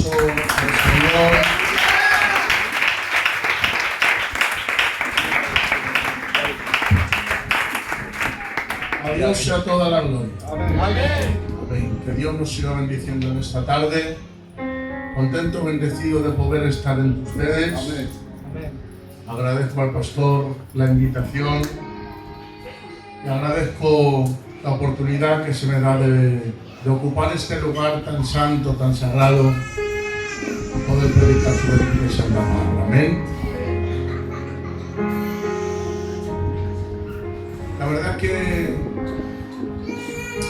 aplauso al Señor. A Dios sea toda la gloria. Amén. Que Dios nos siga bendiciendo en esta tarde. Contento, bendecido de poder estar entre ustedes. Amén. Agradezco al pastor la invitación y agradezco la oportunidad que se me da de ocupar este lugar tan santo, tan sagrado y poder predicar sobre la iglesia en la palabra. Amén. La verdad que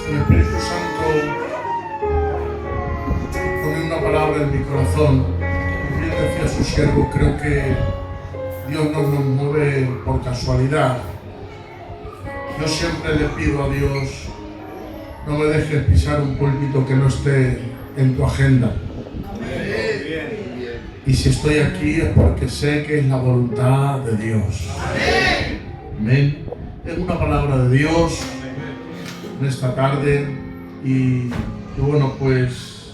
el Espíritu Santo pone una palabra en mi corazón. Bien decía su siervo, creo que Dios no nos mueve por casualidad. Yo siempre le pido a Dios, no me dejes pisar un púlpito que no esté en tu agenda. Y si estoy aquí es porque sé que es la voluntad de Dios. Amén. Es una palabra de Dios en esta tarde y bueno, pues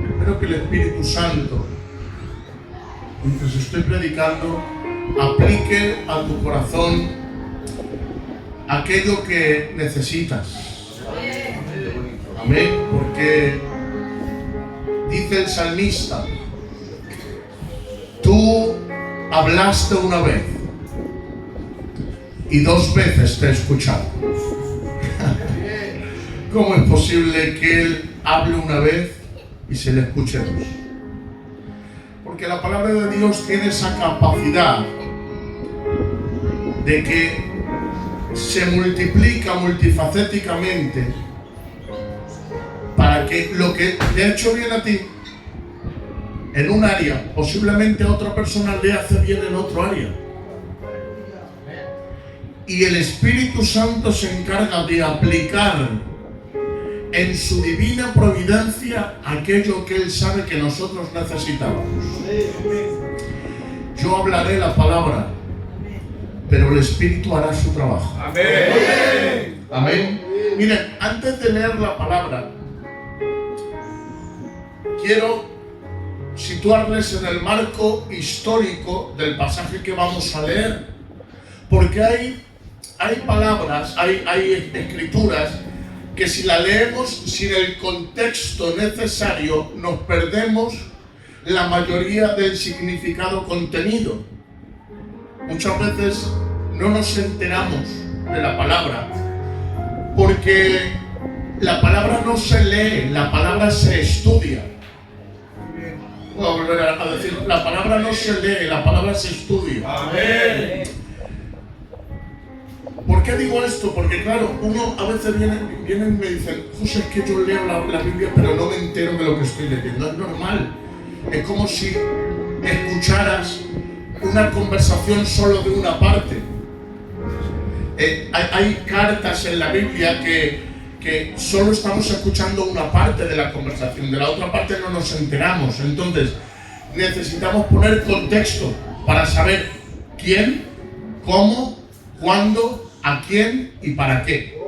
espero que el Espíritu Santo, mientras estoy predicando, aplique a tu corazón aquello que necesitas. Amén. Porque dice el salmista, tú hablaste una vez y 2 veces te he escuchado. ¿Cómo es posible que Él hable una vez y se le escuche 2? Porque la palabra de Dios tiene esa capacidad de que se multiplica multifacéticamente para que lo que te ha hecho bien a ti en un área, posiblemente a otra persona le hace bien en otro área. Y el Espíritu Santo se encarga de aplicar en su divina providencia aquello que Él sabe que nosotros necesitamos. Yo hablaré la palabra, pero el Espíritu hará su trabajo. Amén. Amén. Miren, antes de leer la palabra, quiero situarles en el marco histórico del pasaje que vamos a leer, porque hay palabras, hay escrituras que si la leemos sin el contexto necesario nos perdemos la mayoría del significado contenido. Muchas veces no nos enteramos de la palabra porque la palabra no se lee, la palabra se estudia. Voy a volver a decir, la palabra no se lee, la palabra se estudia. Amén. ¿Por qué digo esto? Porque claro, uno a veces viene y me dice, José, es que yo leo la Biblia pero no me entero de lo que estoy leyendo. Es normal. Es como si escucharas una conversación solo de una parte. Hay cartas en la Biblia que solo estamos escuchando una parte de la conversación, de la otra parte no nos enteramos. Entonces necesitamos poner contexto para saber quién, cómo, cuándo, a quién y para qué.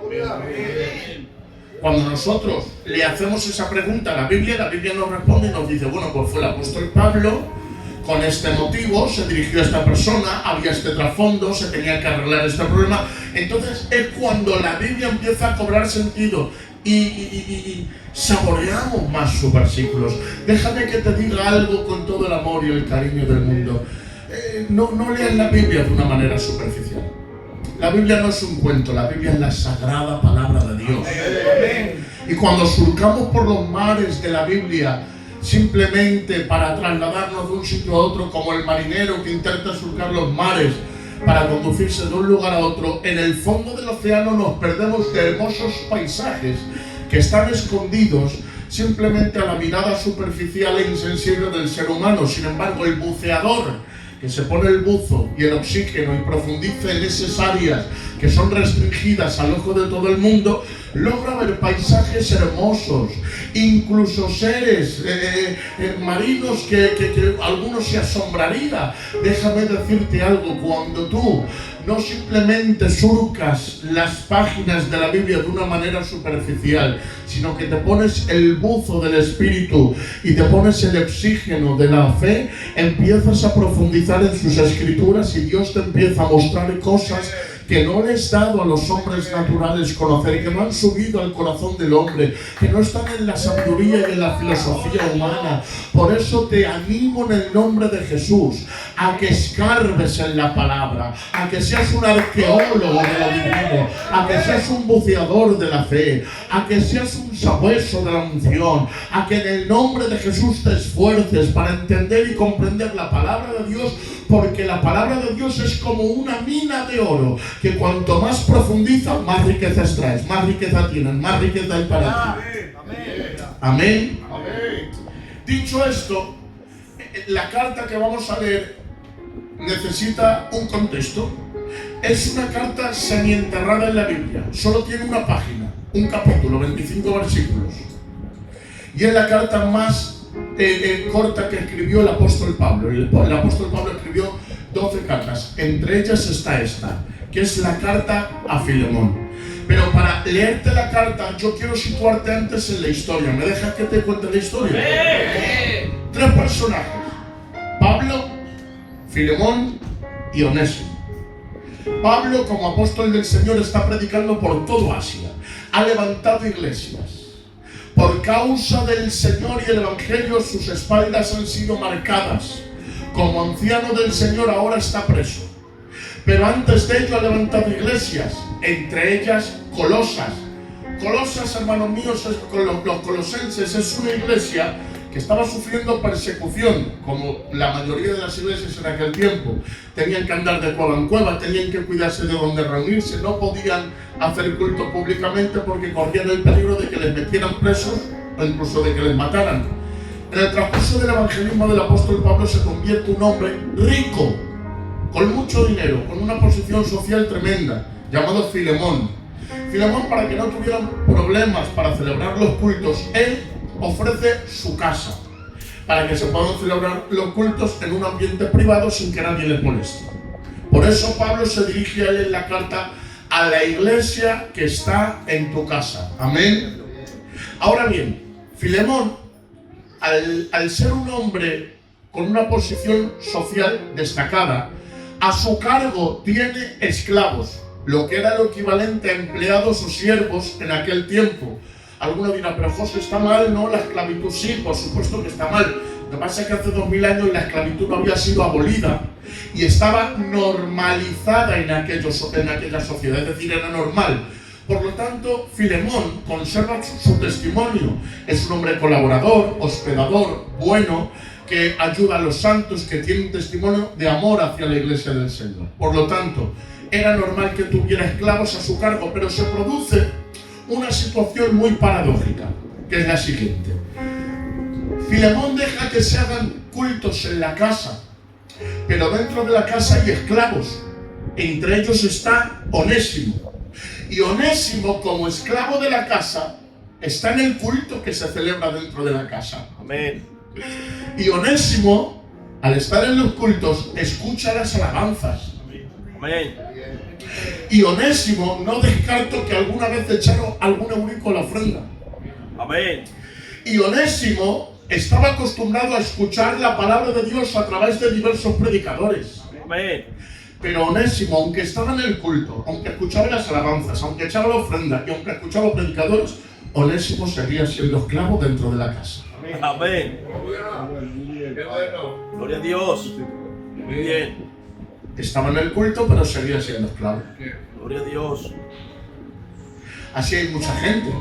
Cuando nosotros le hacemos esa pregunta a la Biblia nos responde y nos dice, bueno, pues fue el apóstol Pablo, con este motivo se dirigió a esta persona, había este trasfondo, se tenía que arreglar este problema. Entonces es cuando la Biblia empieza a cobrar sentido y saboreamos más sus versículos. Déjame que te diga algo con todo el amor y el cariño del mundo. No leas la Biblia de una manera superficial. La Biblia no es un cuento, la Biblia es la sagrada palabra de Dios. Y cuando surcamos por los mares de la Biblia, simplemente para trasladarnos de un sitio a otro, como el marinero que intenta surcar los mares para conducirse de un lugar a otro, en el fondo del océano nos perdemos de hermosos paisajes que están escondidos simplemente a la mirada superficial e insensible del ser humano. Sin embargo, el buceador que se pone el buzo y el oxígeno y profundiza en esas áreas que son restringidas al ojo de todo el mundo, logra ver paisajes hermosos, incluso seres marinos que algunos se asombraría. Déjame decirte algo, cuando tú no simplemente surcas las páginas de la Biblia de una manera superficial, sino que te pones el buzo del Espíritu y te pones el oxígeno de la fe, empiezas a profundizar en sus escrituras y Dios te empieza a mostrar cosas que no le es dado a los hombres naturales conocer, que no han subido al corazón del hombre, que no están en la sabiduría y en la filosofía humana. Por eso te animo en el nombre de Jesús a que escarbes en la palabra, a que seas un arqueólogo de lo divino, a que seas un buceador de la fe, a que seas un sabueso de la unción, a que en el nombre de Jesús te esfuerces para entender y comprender la palabra de Dios, porque la palabra de Dios es como una mina de oro, que cuanto más profundiza, más riqueza extraes, más riqueza tienes, más riqueza hay para ti. Amén. Amén. Dicho esto, la carta que vamos a leer necesita un contexto. Es una carta semienterrada en la Biblia, solo tiene una página, un capítulo, 25 versículos. Y es la carta más corta que escribió el apóstol Pablo. El apóstol Pablo escribió 12 cartas, entre ellas está esta, que es la carta a Filemón. Pero para leerte la carta, yo quiero situarte antes en la historia. ¿Me dejas que te cuente la historia? Tres personajes: Pablo, Filemón y Onésimo. Pablo, como apóstol del Señor, está predicando por todo Asia. Ha levantado iglesias. Por causa del Señor y el Evangelio, sus espaldas han sido marcadas. Como anciano del Señor, ahora está preso. Pero antes de ello ha levantado iglesias, entre ellas Colosas. Colosas, hermanos míos, los colosenses, es una iglesia que estaba sufriendo persecución, como la mayoría de las iglesias en aquel tiempo. Tenían que andar de cueva en cueva, tenían que cuidarse de dónde reunirse, no podían hacer culto públicamente porque corrían el peligro de que les metieran presos o incluso de que les mataran. En el transcurso del evangelismo del apóstol Pablo se convierte un hombre rico, con mucho dinero, con una posición social tremenda, llamado Filemón. Filemón, para que no tuvieran problemas para celebrar los cultos, él ofrece su casa para que se puedan celebrar los cultos en un ambiente privado sin que nadie les moleste. Por eso Pablo se dirige a él en la carta: a la iglesia que está en tu casa. Amén. Ahora bien, Filemón, al ser un hombre con una posición social destacada, a su cargo tiene esclavos, lo que era lo equivalente a empleados o siervos en aquel tiempo. Alguno dirá, pero José, ¿está mal? No, la esclavitud sí, por supuesto que está mal. Lo que pasa es que hace 2000 años la esclavitud no había sido abolida y estaba normalizada en aquella sociedad, es decir, era normal. Por lo tanto, Filemón conserva su testimonio. Es un hombre colaborador, hospedador, bueno, que ayuda a los santos, que tiene un testimonio de amor hacia la iglesia del Señor. Por lo tanto, era normal que tuviera esclavos a su cargo, pero se produce una situación muy paradójica, que es la siguiente. Filemón deja que se hagan cultos en la casa, pero dentro de la casa hay esclavos. Entre ellos está Onésimo. Y Onésimo, como esclavo de la casa, está en el culto que se celebra dentro de la casa. Amén. Y Onésimo, al estar en los cultos, escucha las alabanzas. Amén. Y Onésimo, no descarto que alguna vez echaron algún eurico a la ofrenda. Amén. Y Onésimo estaba acostumbrado a escuchar la palabra de Dios a través de diversos predicadores. Amén. Pero Onésimo, aunque estaba en el culto, aunque escuchaba las alabanzas, aunque echaba la ofrenda y aunque escuchaba a los predicadores, Onésimo seguía siendo esclavo dentro de la casa. Amén. Gloria a Dios. Muy bien. Estaba en el culto, pero seguía siendo esclavo. Gloria a Dios. Así hay mucha gente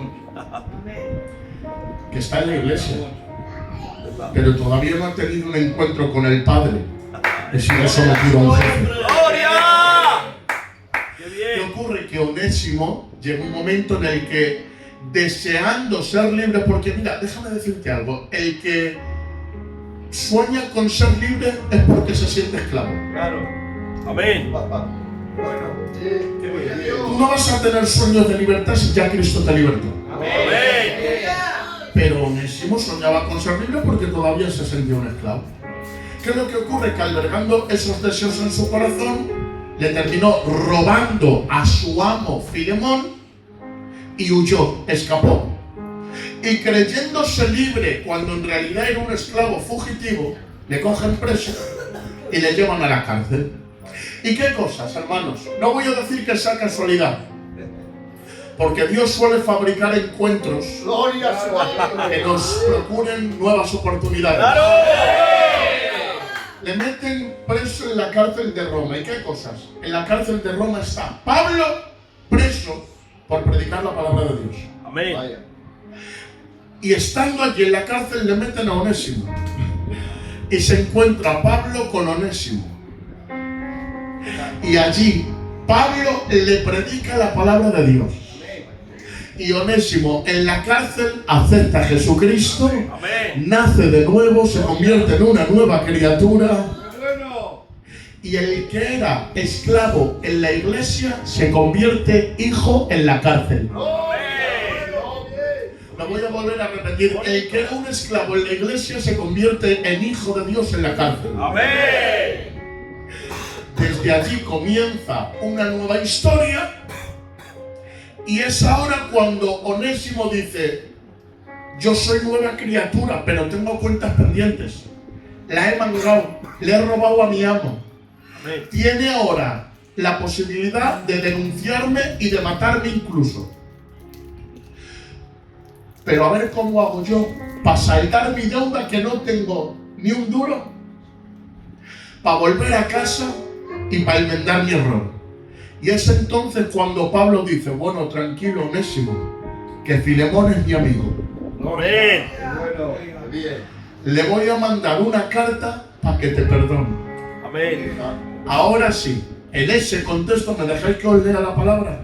que está en la iglesia, pero todavía no ha tenido un encuentro con el Padre. Que sigue sometido a un jefe. ¡Gloria! ¿Qué ocurre? Que Onésimo llega un momento en el que, deseando ser libre, porque mira, déjame decirte algo, el que sueña con ser libre es porque se siente esclavo. Claro. Amén. Tú no vas a tener sueños de libertad si ya Cristo te libertó. Pero Onésimo soñaba con ser libre porque todavía se sentía un esclavo. ¿Qué es lo que ocurre? Que albergando esos deseos en su corazón, le terminó robando a su amo Filemón y huyó, escapó. Y creyéndose libre cuando en realidad era un esclavo fugitivo, le cogen preso y le llevan a la cárcel. ¿Y qué cosas, hermanos? No voy a decir que sea casualidad, porque Dios suele fabricar encuentros que nos procuren nuevas oportunidades. Le meten preso en la cárcel de Roma. ¿Y qué cosas? En la cárcel de Roma está Pablo preso por predicar la palabra de Dios. Amén. Y estando allí en la cárcel le meten a Onésimo. Y se encuentra Pablo con Onésimo. Y allí Pablo le predica la palabra de Dios. Y Onésimo en la cárcel acepta a Jesucristo, nace de nuevo, se convierte en una nueva criatura. Y el que era esclavo en la iglesia se convierte hijo en la cárcel. Lo voy a volver a repetir. El que era un esclavo en la iglesia se convierte en hijo de Dios en la cárcel. Desde allí comienza una nueva historia. Y es ahora cuando Onésimo dice: yo soy nueva criatura, pero tengo cuentas pendientes. La he mangado, le he robado a mi amo. Tiene ahora la posibilidad de denunciarme y de matarme incluso. Pero a ver cómo hago yo para saldar mi deuda, que no tengo ni un duro, para volver a casa y para enmendar mi error. Y es entonces cuando Pablo dice: bueno, tranquilo, Onésimo, que Filemón es mi amigo. Le voy a mandar una carta para que te perdone. Ahora sí, en ese contexto, ¿me dejáis que os lea la palabra?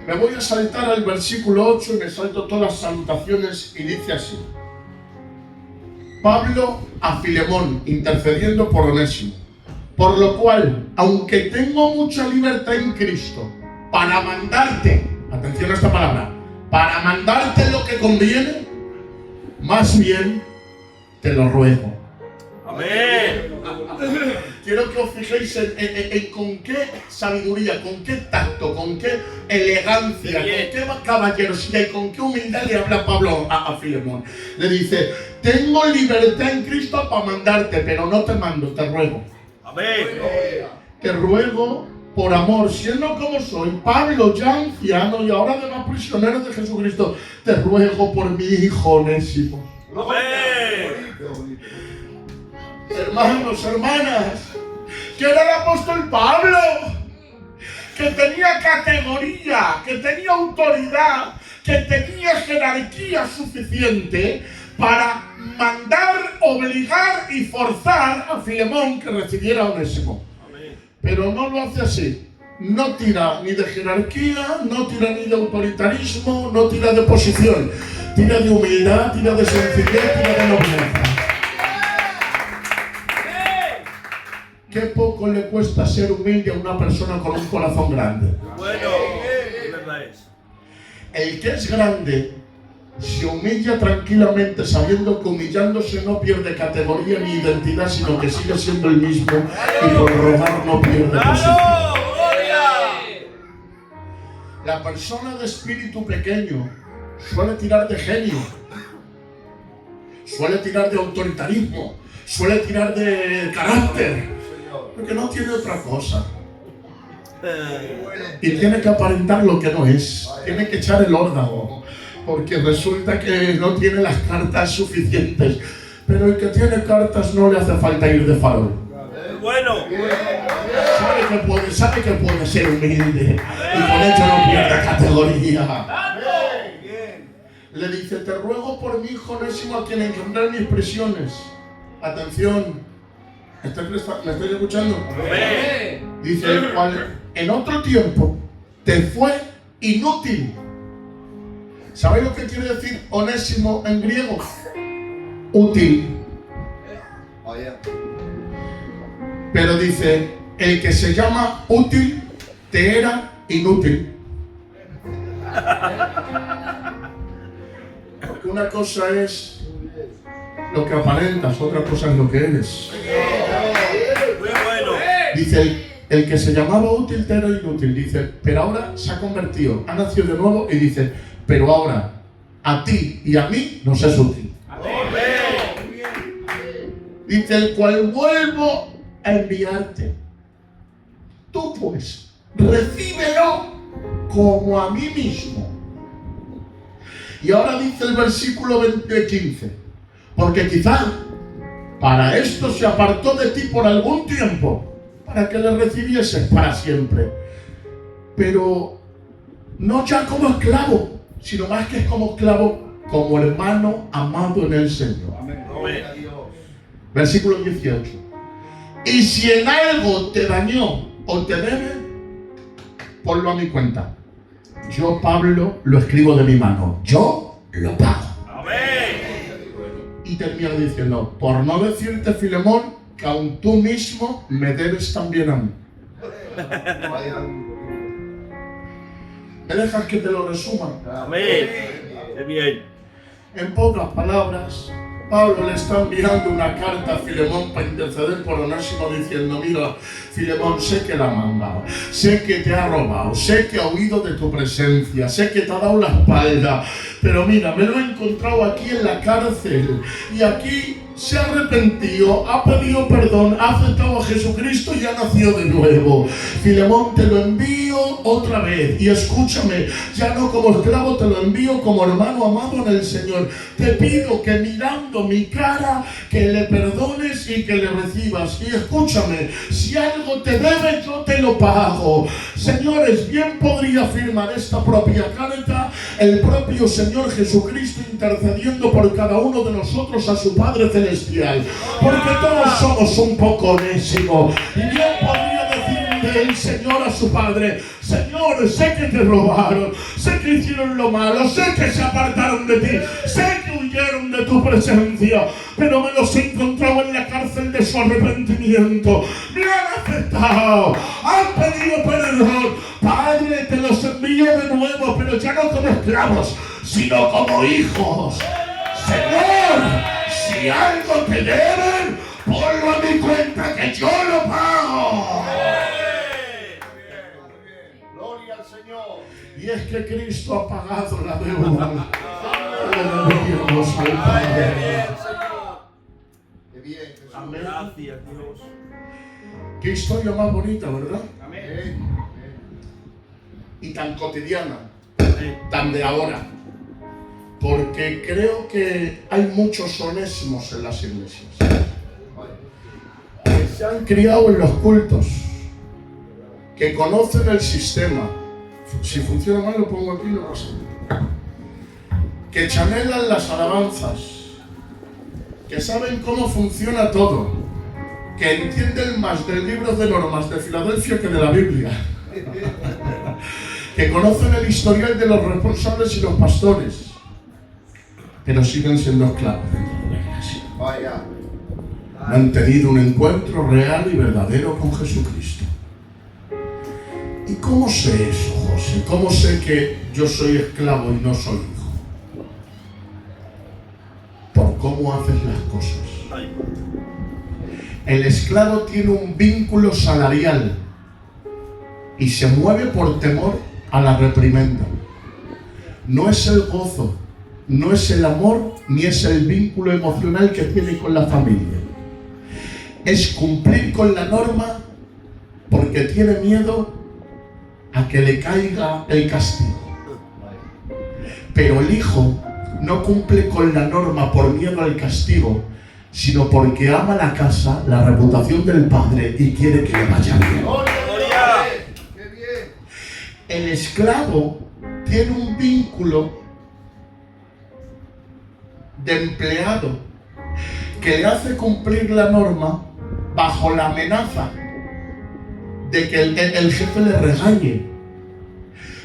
Me voy a saltar al versículo 8 y me salto todas las salutaciones y dice así: Pablo a Filemón, intercediendo por Onésimo. Por lo cual, aunque tengo mucha libertad en Cristo para mandarte, atención a esta palabra, para mandarte lo que conviene, más bien te lo ruego. Quiero que os fijéis en con qué sabiduría, con qué tacto, con qué elegancia, con qué caballerosidad y con qué humildad le habla Pablo a Filemón. Le dice: tengo libertad en Cristo para mandarte, pero no te mando, te ruego. Te ruego por amor, siendo como soy, Pablo ya anciano y ahora además prisionero de Jesucristo, te ruego por mi hijo Onésimo. Hermanos, hermanas, que era el apóstol Pablo, que tenía categoría, que tenía autoridad, que tenía jerarquía suficiente para mandar, obligar y forzar a Filemón que recibiera a Onésimo. Pero no lo hace así. No tira ni de jerarquía, no tira ni de autoritarismo, no tira de posición. Tira de humildad, tira de sencillez, tira de nobleza. Qué poco le cuesta ser humilde a una persona con un corazón grande. El que es grande se humilla tranquilamente, sabiendo que humillándose no pierde categoría ni identidad, sino que sigue siendo el mismo, y por robar no pierde posición. La persona de espíritu pequeño suele tirar de genio, suele tirar de autoritarismo, suele tirar de carácter, porque no tiene otra cosa. Y tiene que aparentar lo que no es, tiene que echar el órdago, porque resulta que no tiene las cartas suficientes. Pero el que tiene cartas no le hace falta ir de farol. Sabe que puede ser humilde y con ello no pierde categoría. Le dice: te ruego por mi hijo Onésimo, a quien encontré en mis prisiones. Atención, ¿me estáis escuchando? Dice: el cual en otro tiempo te fue inútil. ¿Sabéis lo que quiere decir Onésimo en griego? Útil. Pero dice: el que se llama útil te era inútil. Porque una cosa es lo que aparentas, otra cosa es lo que eres. Dice, el que se llamaba útil te era inútil. Dice, pero ahora se ha convertido, ha nacido de nuevo y dice, pero ahora a ti y a mí nos es útil. Dice, el cual vuelvo a enviarte. Tú pues, recíbelo como a mí mismo. Y ahora dice el versículo 15, porque quizá para esto se apartó de ti por algún tiempo, para que le recibieses para siempre. Pero no ya como esclavo, sino más que como esclavo, como hermano amado en el Señor. Amén. Versículo 18. Y si en algo te dañó o te debe, ponlo a mi cuenta. Yo, Pablo, lo escribo de mi mano. Yo lo pago. Amén. Y termina diciendo, por no decirte, Filemón, que aun tú mismo me debes también a mí. ¿Me dejas que te lo resuma? Amén. Qué bien. En pocas palabras, Pablo le está enviando una carta a Filemón para interceder por Onésimo diciendo, mira, Filemón, sé que la ha mandado, sé que te ha robado, sé que ha huido de tu presencia, sé que te ha dado la espalda, pero mira, me lo he encontrado aquí en la cárcel y aquí se ha arrepentido, ha pedido perdón, ha aceptado a Jesucristo y ha nacido de nuevo. Filemón, te lo envío otra vez y escúchame, ya no como esclavo, te lo envío como hermano amado en el Señor. Te pido que mirando mi cara, que le perdones y que le recibas. Y escúchame, si algo te debe, yo te lo pago. Señores, bien podría firmar esta propia carta el propio Señor Jesucristo intercediendo por cada uno de nosotros a su Padre Celestial, porque todos somos un poco Onésimo. Y bien podría decirle el Señor a su Padre, Señor, sé que te robaron, sé que hicieron lo malo, sé que se apartaron de ti, sé que huyeron de tu presencia, pero me los he encontrado en la cárcel de su arrepentimiento, me han aceptado, han pedido perdón. Padre, te los envío de nuevo, pero ya no como esclavos, sino como hijos. Señor, si algo te deben, ponlo a mi cuenta que yo lo pago. Gloria al Señor. Y es que Cristo ha pagado la deuda. Qué bien, Jesús. Amén. Gracias, Dios. Qué historia más bonita, ¿verdad? Amén. Y tan cotidiana, Amén. tan de ahora. Porque creo que hay muchos Onésimos en las iglesias que se han criado en los cultos, que conocen el sistema. Si funciona mal lo pongo aquí, no pasa nada. Que chanelan las alabanzas, que saben cómo funciona todo, que entienden más del libro de normas de Filadelfia que de la Biblia, que conocen el historial de los responsables y los pastores, pero siguen siendo esclavos dentro de la iglesia. Vaya. No han tenido un encuentro real y verdadero con Jesucristo. ¿Y cómo sé eso, José? ¿Cómo sé que yo soy esclavo y no soy hijo? Por cómo haces las cosas. El esclavo tiene un vínculo salarial y se mueve por temor a la reprimenda. No es el gozo, no es el amor, ni es el vínculo emocional que tiene con la familia. Es cumplir con la norma porque tiene miedo a que le caiga el castigo. Pero el hijo no cumple con la norma por miedo al castigo, sino porque ama la casa, la reputación del padre y quiere que le vaya bien. ¡Qué bien! El esclavo tiene un vínculo de empleado que le hace cumplir la norma bajo la amenaza de que el jefe le regañe,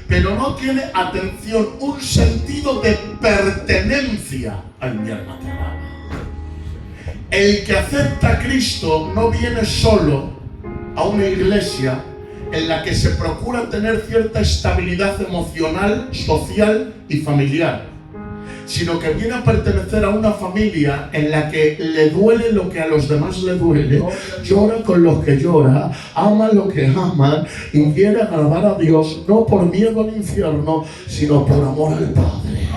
pero no tiene, atención, un sentido de pertenencia. Ay, mi alma te alaba. El que acepta a Cristo no viene solo a una iglesia en la que se procura tener cierta estabilidad emocional, social y familiar, sino que viene a pertenecer a una familia en la que le duele lo que a los demás le duele, llora con los que llora, ama lo que aman y quiere agradar a Dios, no por miedo al infierno, sino por amor al Padre.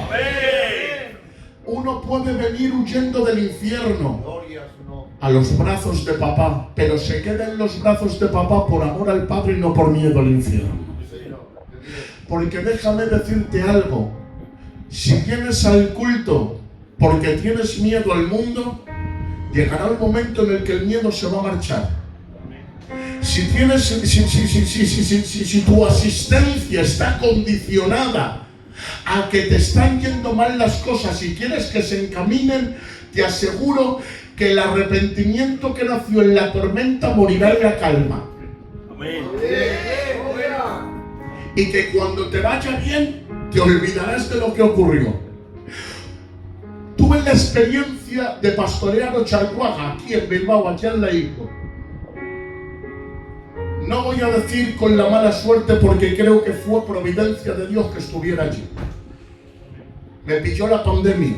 Uno puede venir huyendo del infierno Gloria a su nombre. a los brazos de papá, pero se queda en los brazos de papá por amor al Padre y no por miedo al infierno. Señor, qué bien. Porque déjame decirte algo. Si vienes al culto porque tienes miedo al mundo, llegará el momento en el que el miedo se va a marchar. Si tu asistencia está condicionada a que te están yendo mal las cosas y quieres que se encaminen, te aseguro que el arrepentimiento que nació en la tormenta morirá en la calma. Amén. Y que cuando te vaya bien, te olvidarás de lo que ocurrió. Tuve la experiencia de pastorear Ochalcuaga, aquí en Bilbao, aquí al ladito. No voy a decir con la mala suerte porque creo que fue providencia de Dios que estuviera allí. Me pilló la pandemia.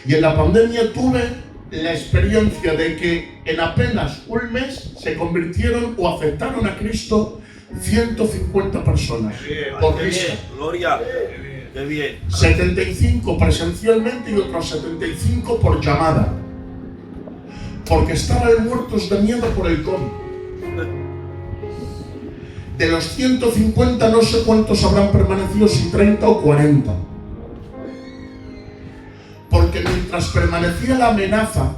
Y en la pandemia tuve la experiencia de que en apenas un mes se convirtieron o aceptaron a Cristo 150 personas por Qué Cristo. bien. Gloria. Qué bien. 75 presencialmente y otros 75 por llamada. Porque estaban muertos de miedo por el COVID. De los 150 no sé cuántos habrán permanecido, si 30 o 40. Porque mientras permanecía la amenaza,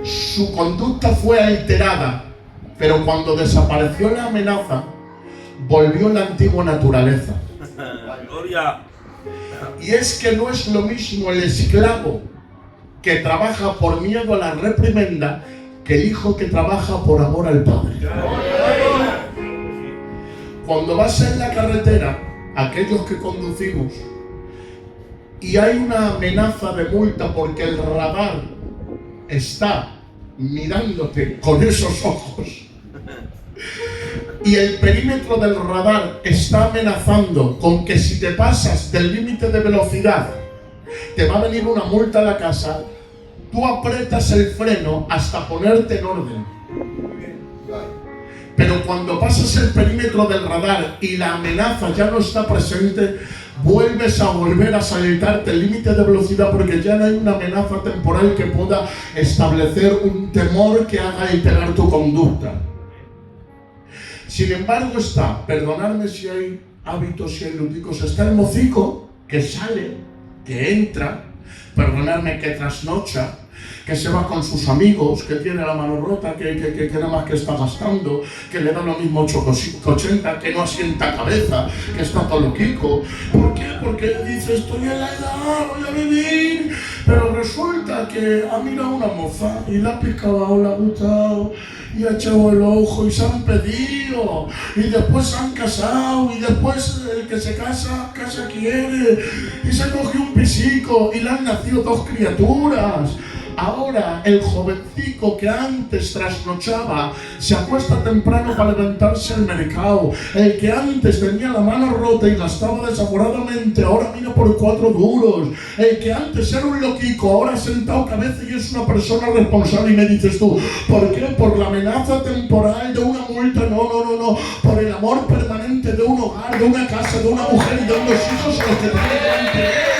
su conducta fue alterada, pero cuando desapareció la amenaza, volvió la antigua naturaleza. Gloria. Y es que no es lo mismo el esclavo que trabaja por miedo a la reprimenda que el hijo que trabaja por amor al Padre. Cuando vas en la carretera, aquellos que conducimos, y hay una amenaza de multa porque el radar está mirándote con esos ojos y el perímetro del radar está amenazando con que si te pasas del límite de velocidad te va a venir una multa a la casa, tú aprietas el freno hasta ponerte en orden. Pero cuando pasas el perímetro del radar y la amenaza ya no está presente, vuelves a volver a saltarte el límite de velocidad porque ya no hay una amenaza temporal que pueda establecer un temor que haga alterar tu conducta. Sin embargo está, perdonadme si hay hábitos, si hay lúdicos, está el mocico que sale, que entra, perdonadme, que trasnocha, que se va con sus amigos, que tiene la mano rota, que nada más que está gastando, que le da lo mismo 8,80, que no asienta cabeza, que está todo loquico. ¿Por qué? Porque dice, estoy en la edad, voy a vivir. Pero resulta que ha mirado una moza y la ha picado, le ha gustado, y ha echado el ojo y se han pedido, y después se han casado, y después el que se casa quiere, y se cogió un pisico y le han nacido 2 criaturas. Ahora el jovencico que antes trasnochaba se acuesta temprano para levantarse al mercado. El que antes tenía la mano rota y gastaba desaforadamente, ahora mira por 4 duros. El que antes era un loquico, ahora ha sentado cabeza y es una persona responsable. Y me dices tú, ¿por qué? ¿Por la amenaza temporal de una multa? No. Por el amor permanente de un hogar, de una casa, de una mujer y de unos hijos a los que tiene que mantener.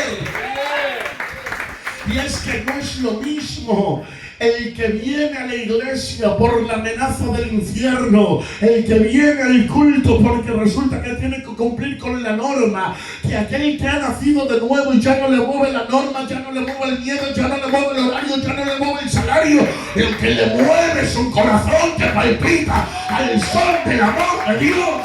Y es que no es lo mismo el que viene a la iglesia por la amenaza del infierno, el que viene al culto porque resulta que tiene que cumplir con la norma, que aquel que ha nacido de nuevo y ya no le mueve la norma, ya no le mueve el miedo, ya no le mueve el horario, ya no le mueve el salario, el que le mueve es un corazón que palpita al sol del amor de Dios.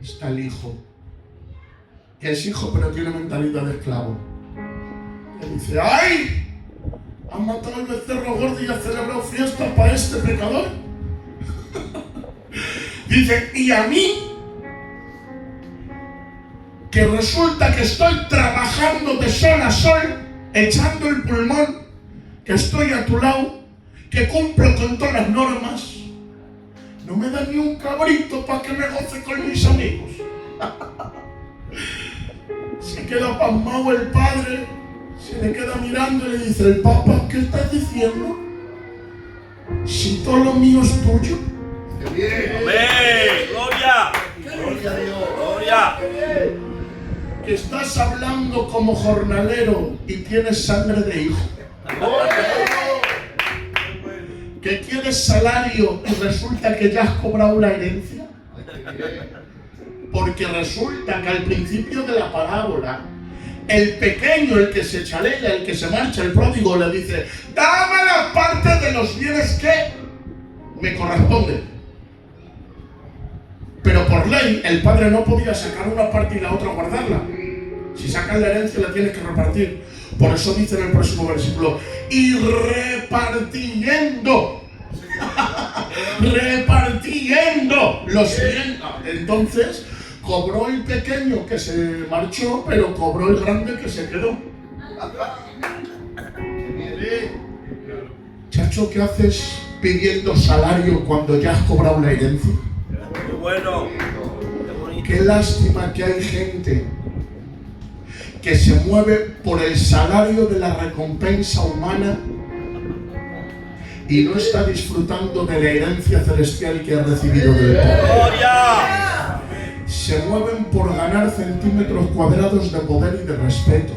Está el hijo, que es hijo pero tiene mentalidad de esclavo, que dice, ¡ay! Han matado al becerro gordo y ha celebrado fiesta para este pecador. Dice, y a mí, que resulta que estoy trabajando de sol a sol, echando el pulmón, que estoy a tu lado, que cumplo con todas las normas, no me da ni un cabrito para que me goce con mis amigos. Se queda pasmado el padre, se le queda mirando y le dice, el Papa, ¿qué estás diciendo? Si todo lo mío es tuyo. Amén. Gloria. Gloria a Dios. Gloria. Que estás hablando como jornalero y tienes sangre de hijo. Que quieres salario y resulta que ya has cobrado la herencia. Porque resulta que al principio de la parábola, el pequeño, el que se chalea, el que se marcha, el pródigo, le dice, dame la parte de los bienes que me corresponden. Pero por ley, el padre no podía sacar una parte y la otra guardarla. Si sacas la herencia, la tienes que repartir. Por eso dice en el próximo versículo, y repartiendo los bienes. Entonces, cobró el pequeño que se marchó, pero cobró el grande que se quedó. Chacho, ¿qué haces pidiendo salario cuando ya has cobrado la herencia? Qué bueno. Qué bonito. Qué lástima que hay gente que se mueve por el salario de la recompensa humana y no está disfrutando de la herencia celestial que ha recibido del Padre. Gloria. Se mueven por ganar centímetros cuadrados de poder y de respeto.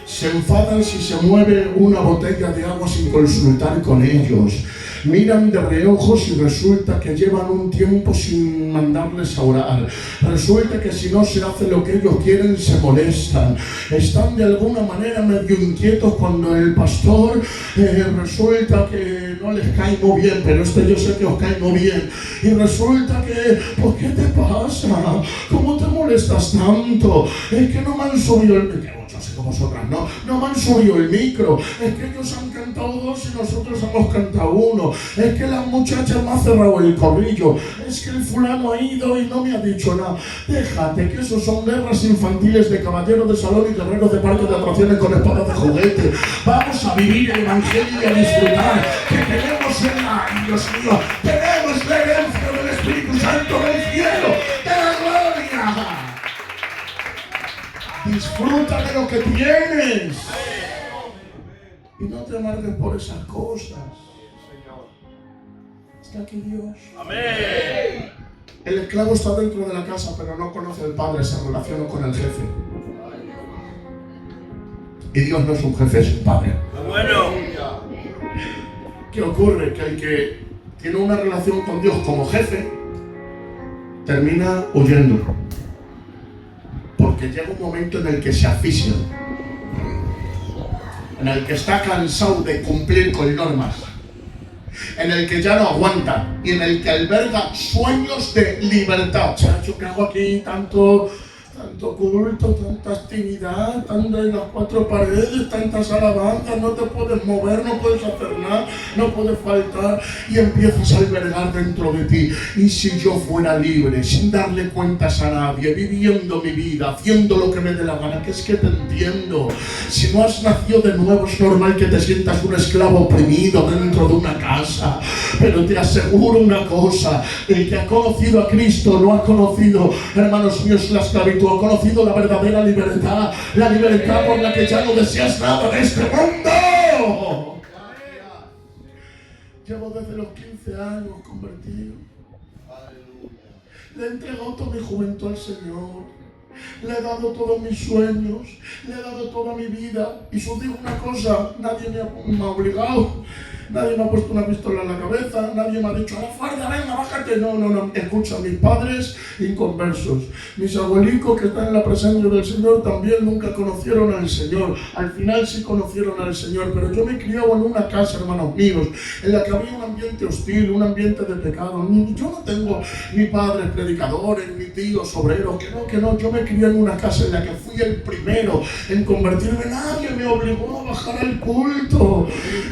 Se enfadan si se mueve una botella de agua sin consultar con ellos. Miran de reojos y resulta que llevan un tiempo sin mandarles a orar. Resulta que si no se hace lo que ellos quieren, se molestan. Están de alguna manera medio inquietos cuando el pastor resulta que no les cae muy bien, pero yo sé que os cae muy bien. Y resulta que, pues, ¿qué te pasa? ¿Cómo te molestas tanto? Es que no me han subido el micro. No sé como vosotras, no me han subido el micro. Es que ellos han cantado dos y nosotros hemos cantado uno. Es que las muchachas me han cerrado el corrillo. Es que el fulano ha ido y no me ha dicho nada. Déjate, que esos son guerras infantiles de caballeros de salón y guerreros de parque de atracciones con espadas de juguete. Vamos a vivir el evangelio y a disfrutar. Que tenemos ¡ay, Dios mío! Tenemos la herencia del Espíritu Santo del cielo, de la gloria. Disfruta de lo que tienes y no te amargues por esas cosas. Está aquí Dios. Amén. El esclavo está dentro de la casa, pero no conoce al padre, se relaciona con el jefe. Y Dios no es un jefe, es un padre. Qué bueno. ¿Qué ocurre? Que el que tiene una relación con Dios como jefe termina huyendo. Porque llega un momento en el que se asfixia, en el que está cansado de cumplir con normas, en el que ya no aguanta y en el que alberga sueños de libertad. Chacho, ¿qué hago aquí? Tanto culto, tanta actividad, tanto en las cuatro paredes, tantas alabanzas, no te puedes mover, no puedes hacer nada, no puedes faltar, y empiezas a albergar dentro de ti. Y si yo fuera libre, sin darle cuentas a nadie, viviendo mi vida, haciendo lo que me dé la gana, que es que te entiendo. Si no has nacido de nuevo, es normal que te sientas un esclavo oprimido dentro de una casa, pero te aseguro una cosa, el que ha conocido a Cristo no ha conocido, hermanos míos, la esclavitud, ha conocido la verdadera libertad, la libertad por la que ya no deseas nada de este mundo. Llevo desde los 15 años convertido. Le he entregado toda mi juventud al Señor. Le he dado todos mis sueños, le he dado toda mi vida. Y os digo una cosa, nadie me ha obligado. Nadie me ha puesto una pistola en la cabeza, nadie me ha dicho, fuerza, venga, bájate. No. Escucha, mis padres inconversos, mis abuelicos que están en la presencia del Señor también nunca conocieron al Señor. Al final sí conocieron al Señor, pero yo me he criado en una casa, hermanos míos, en la que había un ambiente hostil, un ambiente de pecado. Yo no tengo ni padres predicadores, ni tíos obreros, que no. Yo me crié en una casa en la que fui el primero en convertirme. Nadie me obligó a bajar al culto.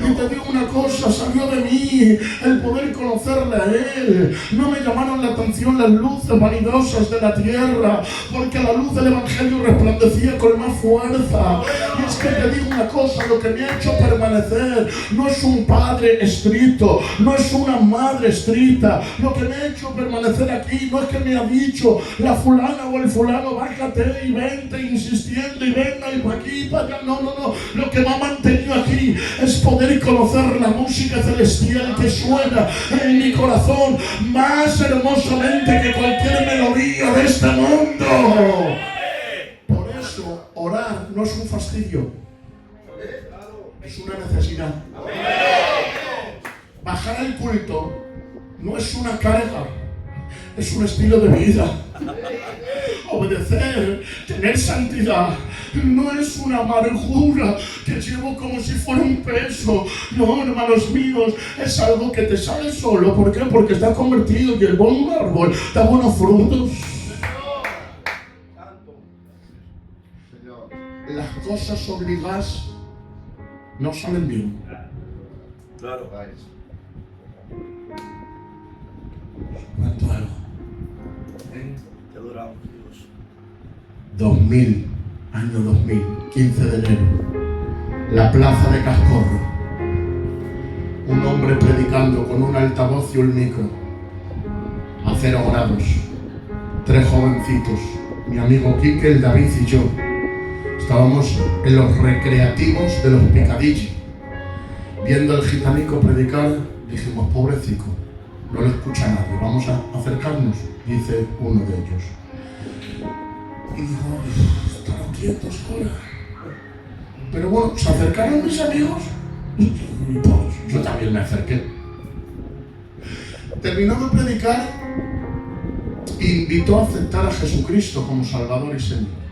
Y te digo una cosa, cosa salió de mí, el poder conocerle a Él. No me llamaron la atención las luces vanidosas de la tierra, porque la luz del Evangelio resplandecía con más fuerza. Y es que te digo una cosa, lo que me ha hecho permanecer no es un padre estricto, no es una madre estricta. Lo que me ha hecho permanecer aquí no es que me ha dicho la fulana o el fulano, bájate y vente insistiendo y venga y para aquí y para allá. No. Lo que me ha mantenido aquí es poder conocer la música celestial que suena en mi corazón más hermosamente que cualquier melodía de este mundo. Por eso, orar no es un fastidio, es una necesidad. Bajar al culto no es una carga, es un estilo de vida. Obedecer, tener santidad, no es una amargura que llevo como si fuera un peso. No, hermanos míos, es algo que te sale solo. ¿Por qué? Porque está convertido y el buen árbol da buenos frutos. Las cosas obligadas no salen bien. Claro. ¿Cuánto algo? Te adoramos, Dios. 2000, año 2000, 15 de enero, la plaza de Cascorro. Un hombre predicando con un altavoz y un micro, a 0 grados. 3 jovencitos, mi amigo Quique, el David y yo. Estábamos en los recreativos de los Picadilly. Viendo al gitanico predicar, dijimos, pobrecito, no lo escucha nadie, vamos a acercarnos, dice uno de ellos. Y digo, estarán quietos ahora. Pero bueno, se acercaron mis amigos y pues, yo también me acerqué. Terminó de predicar e invitó a aceptar a Jesucristo como Salvador y Señor.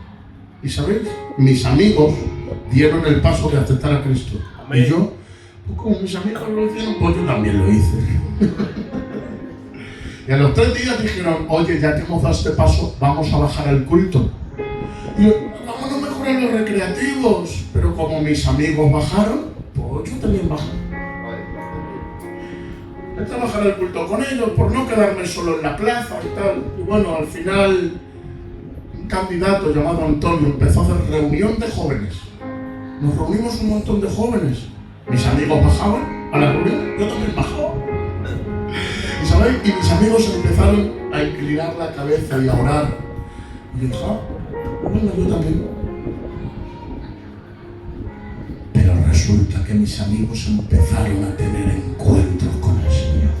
Y sabéis, mis amigos dieron el paso de aceptar a Cristo. Amén. Y yo, pues como mis amigos lo hicieron, pues yo también lo hice. Y a los 3 días dijeron, oye, ya que hemos dado este paso, vamos a bajar al culto. Y yo, vámonos mejor a los recreativos. Pero como mis amigos bajaron, pues yo también bajé. Empecé a bajar al culto con ellos por no quedarme solo en la plaza y tal. Y bueno, al final, un candidato llamado Antonio empezó a hacer reunión de jóvenes. Nos reunimos un montón de jóvenes. Mis amigos bajaban a la reunión, yo también bajaba. ¿Y sabéis? Y mis amigos empezaron a inclinar la cabeza y a orar. Y yo dije, bueno, yo también. Pero resulta que mis amigos empezaron a tener encuentros con el Señor.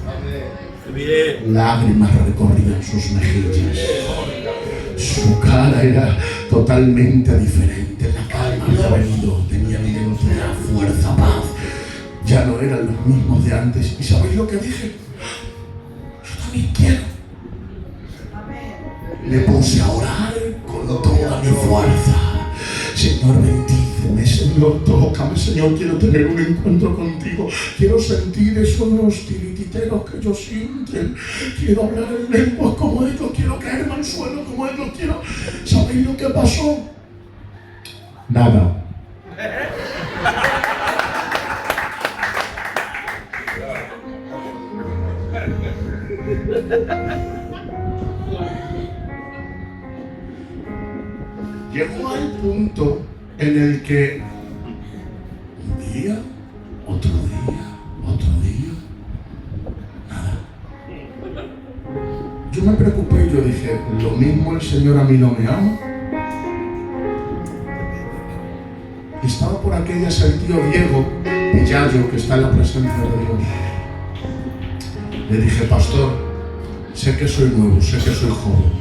Bien. Lágrimas recorrían sus mejillas. Su cara era totalmente diferente. La calma había venido, tenían identidad, fuerza, paz. Ya no eran los mismos de antes. ¿Y sabéis lo que dije? Yo también quiero. Me puse a orar con toda mi fuerza. Señor, bendíceme, Señor, tócame, Señor, quiero tener un encuentro contigo. Quiero sentir esos tirititeros que ellos sienten. Quiero hablar en lenguas como ellos, quiero caerme al suelo como ellos, quiero... ¿Sabéis lo que pasó? Nada. Llegó al punto en el que un día, otro día, nada. Yo me preocupé y yo dije, lo mismo el Señor a mí no me ama. Y estaba por aquellas el tío Diego Pillayo, que está en la presencia de Dios. Le dije, pastor, sé que soy nuevo, sé que soy joven,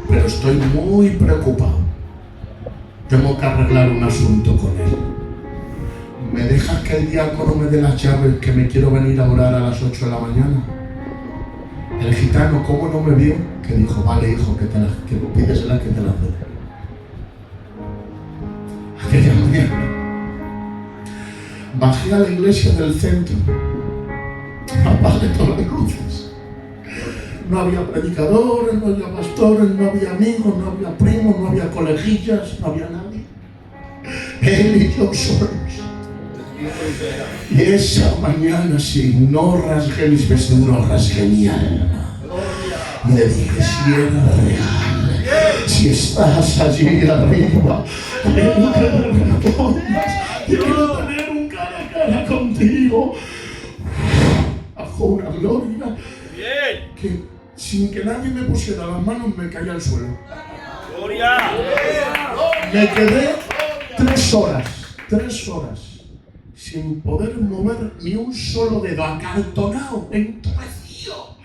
pero estoy muy preocupado. Tengo que arreglar un asunto con él. ¿Me dejas que el diácono me dé las llaves, que me quiero venir a orar a las 8 de la mañana? El gitano, ¿cómo no me vio? Que dijo, vale, hijo, que pídeselas que te las doy. Aquella mañana bajé a la iglesia del centro, apagué todas las luces. No había predicadores, no había pastores, no había amigos, no había primos, no había colegillas, no había nadie. Él y yo solos. Y esa mañana, si no rasgué mis vestiduras, rasgué mi alma. Y le dije, si eres real, si estás allí arriba, quiero que me respondas, quiero tener un cara a cara contigo. Bajo una gloria que sin que nadie me pusiera las manos me caía al suelo. Gloria. Me quedé 3 horas, sin poder mover ni un solo dedo, acartonado, entumecido.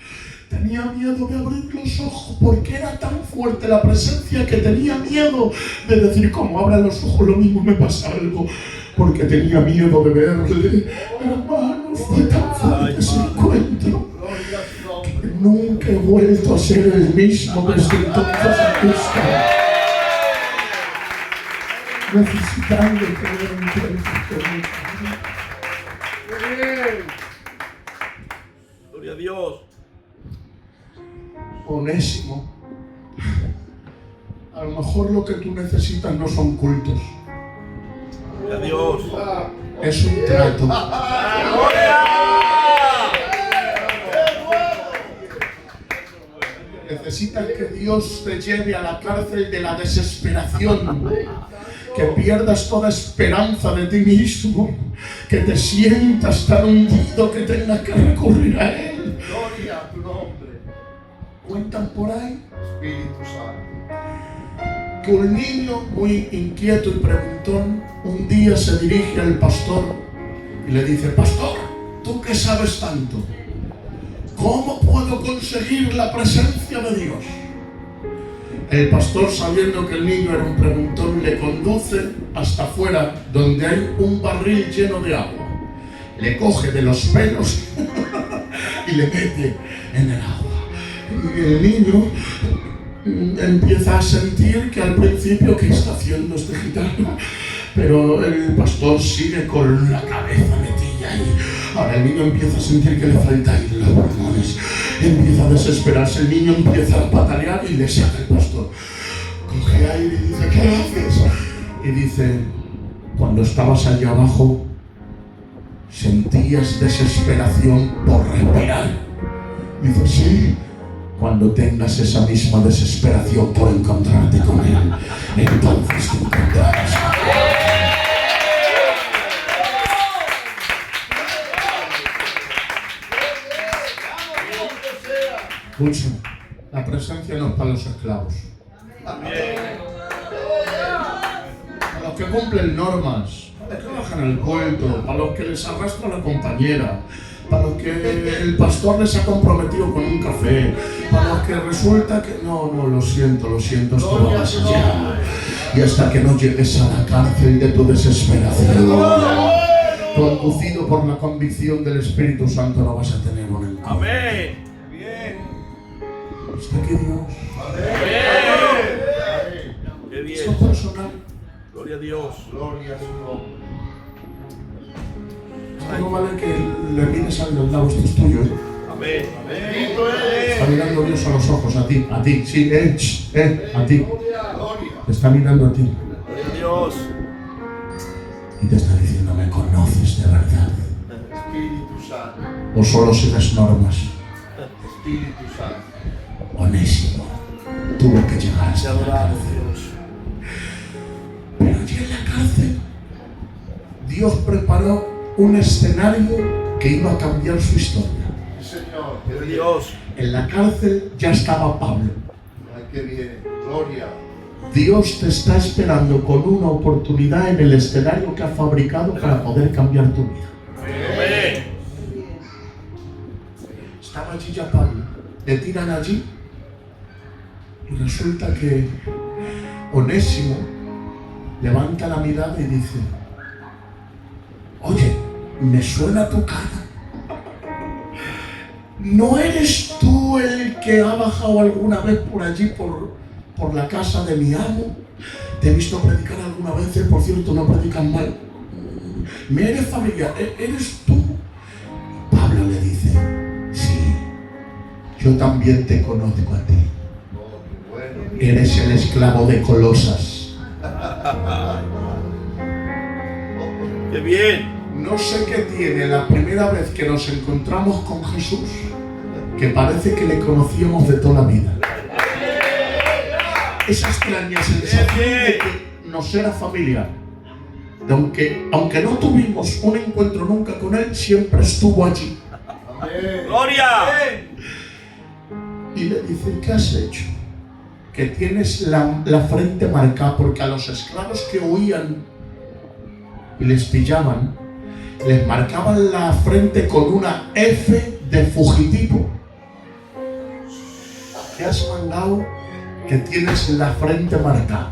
Tenía miedo de abrir los ojos porque era tan fuerte la presencia que tenía miedo de decir, como abran los ojos lo mismo me pasa algo. Porque tenía miedo de verle. Hermanos, fue tan fuerte ese encuentro que nunca he vuelto a ser el mismo desde entonces hasta esta. Necesitando tener un encuentro con mi Padre. Gloria a Dios. Onésimo. A lo mejor lo que tú necesitas no son cultos. Gloria a Dios. Es un trato. Necesitas que Dios te lleve a la cárcel de la desesperación. Que pierdas toda esperanza de ti mismo. Que te sientas tan hundido que tengas que recurrir a Él. Gloria a tu nombre, Cuentan por ahí Espíritu Santo. que un niño muy inquieto y preguntón un día se dirige al pastor y le dice: pastor, ¿tú qué sabes tanto? ¿Cómo puedo conseguir la presencia de Dios? El pastor, sabiendo que el niño era un preguntón, le conduce hasta afuera donde hay un barril lleno de agua. Le coge de los pelos y le mete en el agua. Y el niño empieza a sentir que al principio, ¿qué está haciendo este gitano? Pero el pastor sigue con la cabeza metida ahí. Ahora el niño empieza a sentir que le falta aire en los pulmones. Empieza a desesperarse, el niño empieza a patalear y le saca el pastor. Coge aire y dice: ¿qué haces? Y dice: cuando estabas allá abajo, sentías desesperación por respirar. Dice: sí. Cuando tengas esa misma desesperación por encontrarte con Él, entonces te encontrarás. Escucha, la presencia no es para los esclavos. Para los que cumplen normas, para los que bajan el culto, para los que les arrastra la compañera, para los que el pastor les ha comprometido con un café, para los que resulta que no, lo siento, esto va más allá. Y hasta que no llegues a la cárcel de tu desesperación, conducido por la convicción del Espíritu Santo, no vas a tener un encuentro. Amén. ¿Está aquí Dios? Qué Esto bien. es personal. Gloria a Dios. Gloria a su nombre. No vale que le mires al del lado, esto es tuyo, ¿eh? Amén. Bendito Está eres. mirando Dios a los ojos, a ti, sí, a ti. Gloria. Te está mirando a ti Gloria a Dios. y te está diciendo: ¿me conoces de verdad? Espíritu Santo. ¿O solo sigues normas? Espíritu Santo. Onésimo tuvo que llegar Te hasta la adoramos, cárcel. Dios. Pero allí en la cárcel, Dios preparó un escenario que iba a cambiar su historia. Sí, Señor. Qué Gloria a bien. Dios. En la cárcel ya estaba Pablo. Ay, qué bien. Gloria. Dios te está esperando con una oportunidad en el escenario que ha fabricado para poder cambiar tu vida. Amén. Estaba allí ya Pablo. Le tiran allí y resulta que Onésimo levanta la mirada y dice: oye, me suena tu cara. ¿No eres tú el que ha bajado alguna vez por allí, por la casa de mi amo? Te he visto predicar alguna vez, por cierto, no predicas mal. ¿Me eres familiar? ¿Eres tú? Pablo le dice: sí, yo también te conozco a ti. Oh, qué bueno. Eres el esclavo de Colosas. Qué bien. No sé qué tiene la primera vez que nos encontramos con Jesús, que parece que le conocíamos de toda la vida. Esa extraña sensación de que nos era familiar. De aunque no tuvimos un encuentro nunca con Él, siempre estuvo allí. ¡Gloria! Y le dice, ¿qué has hecho? Que tienes la frente marcada, porque a los esclavos que huían y les pillaban, les marcaban la frente con una F de fugitivo. ¿Qué has mandado que tienes la frente marcada?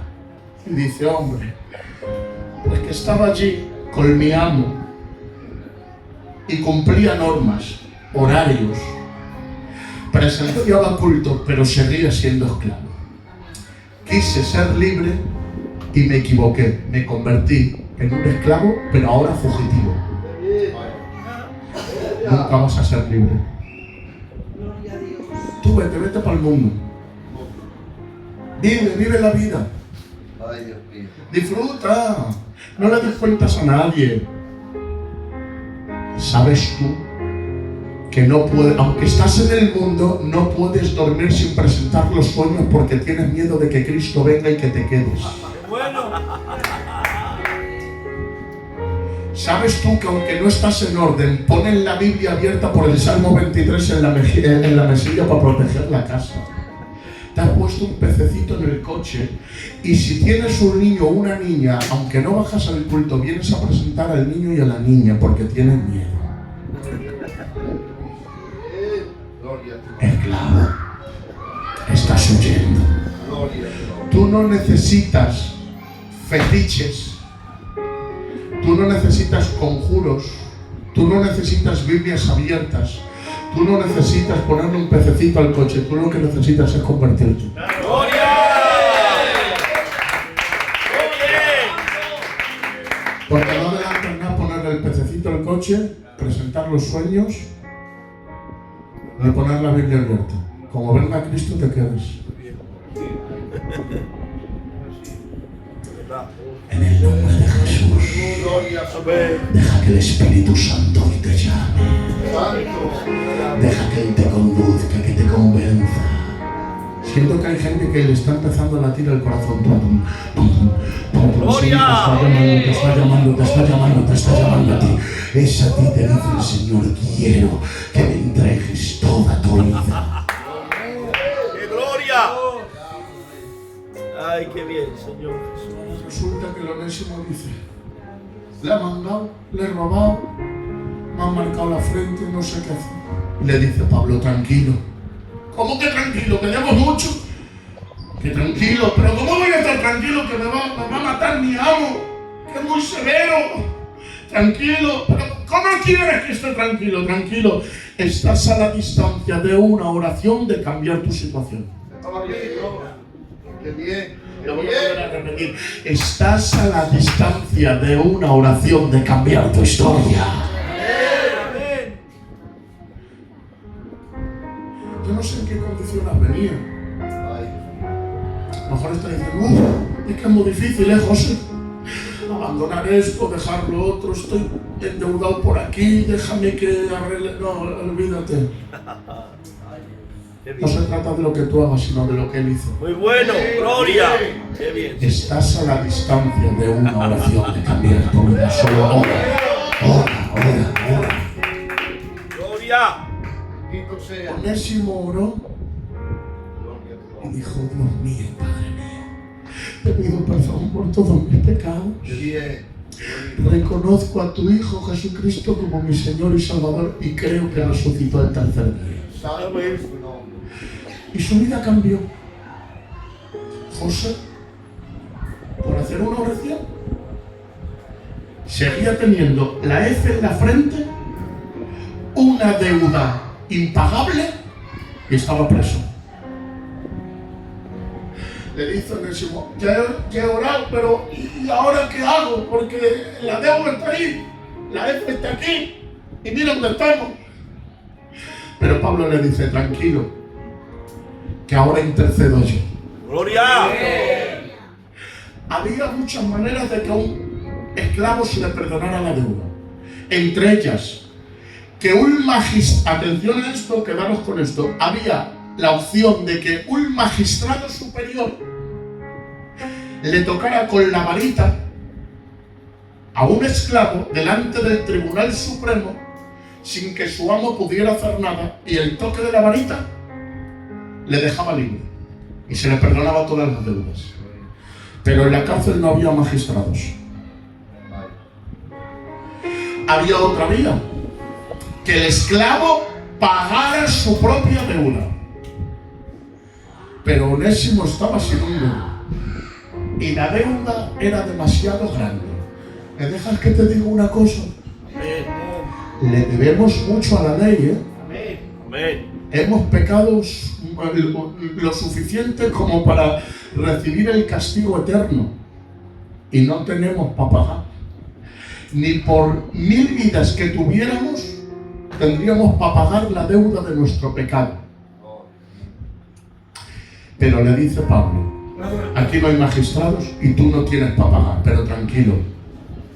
Y dice, hombre, pues que estaba allí con mi amo y cumplía normas, horarios, presenciaba cultos, pero seguía siendo esclavo. Quise ser libre y me equivoqué. Me convertí en un esclavo, pero ahora fugitivo. Nunca vas a ser libre. Tú vete para el mundo. Vive la vida. Ay, Dios mío. Disfruta. No le des cuentas a nadie. ¿Sabes tú que no puedes, aunque estás en el mundo, no puedes dormir sin presentar los sueños porque tienes miedo de que Cristo venga y que te quedes? Bueno. ¿Sabes tú que aunque no estás en orden, ponen la Biblia abierta por el Salmo 23 en la mesilla para proteger la casa? Te has puesto un pececito en el coche y si tienes un niño o una niña, aunque no bajas al culto, vienes a presentar al niño y a la niña porque tienes miedo. Gloria a ti. Esclavo, estás huyendo. Gloria a Dios. Tú no necesitas fetiches, tú no necesitas conjuros, tú no necesitas Biblias abiertas, tú no necesitas ponerle un pececito al coche, tú lo que necesitas es convertirte. ¡Gloria! Porque no adelantas nada ponerle el pececito al coche, presentar los sueños, ni poner la Biblia abierta. Como venga Cristo te quedas. En el nombre de Jesús, Gloria a Dios. deja que el Espíritu Santo hoy te llame. Santo. Deja que Él te conduzca, que te convenza. Siento que hay gente que le está empezando a latir el corazón. Tum, tum, tum, tum, tum. Sí, te está llamando a ti. Es a ti te dice el Señor, quiero que me entregues toda tu vida. ¡Qué gloria! ¡Ay, qué bien, Señor Jesús! Resulta que el onésimo dice, le ha mandado, le he robado, me han marcado la frente, no sé qué hacer. Y le dice Pablo, tranquilo. ¿Cómo que tranquilo? ¿Que debo mucho? Que tranquilo, pero ¿cómo voy a estar tranquilo que me va a matar mi amo? Que es muy severo. Tranquilo, pero ¿cómo quieres que esté tranquilo? Tranquilo, estás a la distancia de una oración de cambiar tu situación. Qué bien. Lo voy a volver a repetir. Estás a la distancia de una oración de cambiar tu historia. Yo no sé en qué condiciones venía. A lo mejor está diciendo, es que es muy difícil, José. Abandonar esto, dejar lo otro, estoy endeudado por aquí, déjame que arregle. No, olvídate. No se trata de lo que tú hagas, sino de lo que Él hizo. Muy bueno, gloria. Qué bien. Estás a la distancia de una oración de cambiar tu vida. Solo ora. Gloria. Bendito sea. Onésimo oró Gloria a y Dios. dijo, Dios mío, Padre mío, te pido perdón por todos mis pecados. Qué bien. Reconozco a tu Hijo Jesucristo como mi Señor y Salvador y creo que resucitó el tercer día. Santo es su nombre. Y su vida cambió. José, por hacer una oración, seguía teniendo la F en la frente, una deuda impagable y estaba preso. Le dice Onésimo, ya he orado, pero ¿y ahora qué hago? Porque la deuda está ahí, la F está aquí y mira dónde estamos. Pero Pablo le dice, tranquilo, que ahora intercedo yo. Gloria. Había muchas maneras de que a un esclavo se le perdonara la deuda. Entre ellas, que un magistrado, atención a esto, quedaros con esto, había la opción de que un magistrado superior le tocara con la varita a un esclavo delante del Tribunal Supremo sin que su amo pudiera hacer nada, y el toque de la varita le dejaba libre y se le perdonaba todas las deudas. Pero en la cárcel no había magistrados. Había otra vía, que el esclavo pagara su propia deuda. Pero Onésimo estaba sin un duro y la deuda era demasiado grande. ¿Me dejas que te diga una cosa? Le debemos mucho a la ley, Amén. Hemos pecado lo suficiente como para recibir el castigo eterno y no tenemos para pagar. Ni por 1000 vidas que tuviéramos tendríamos para pagar la deuda de nuestro pecado. Pero le dice Pablo, aquí no hay magistrados y tú no tienes para pagar, pero tranquilo,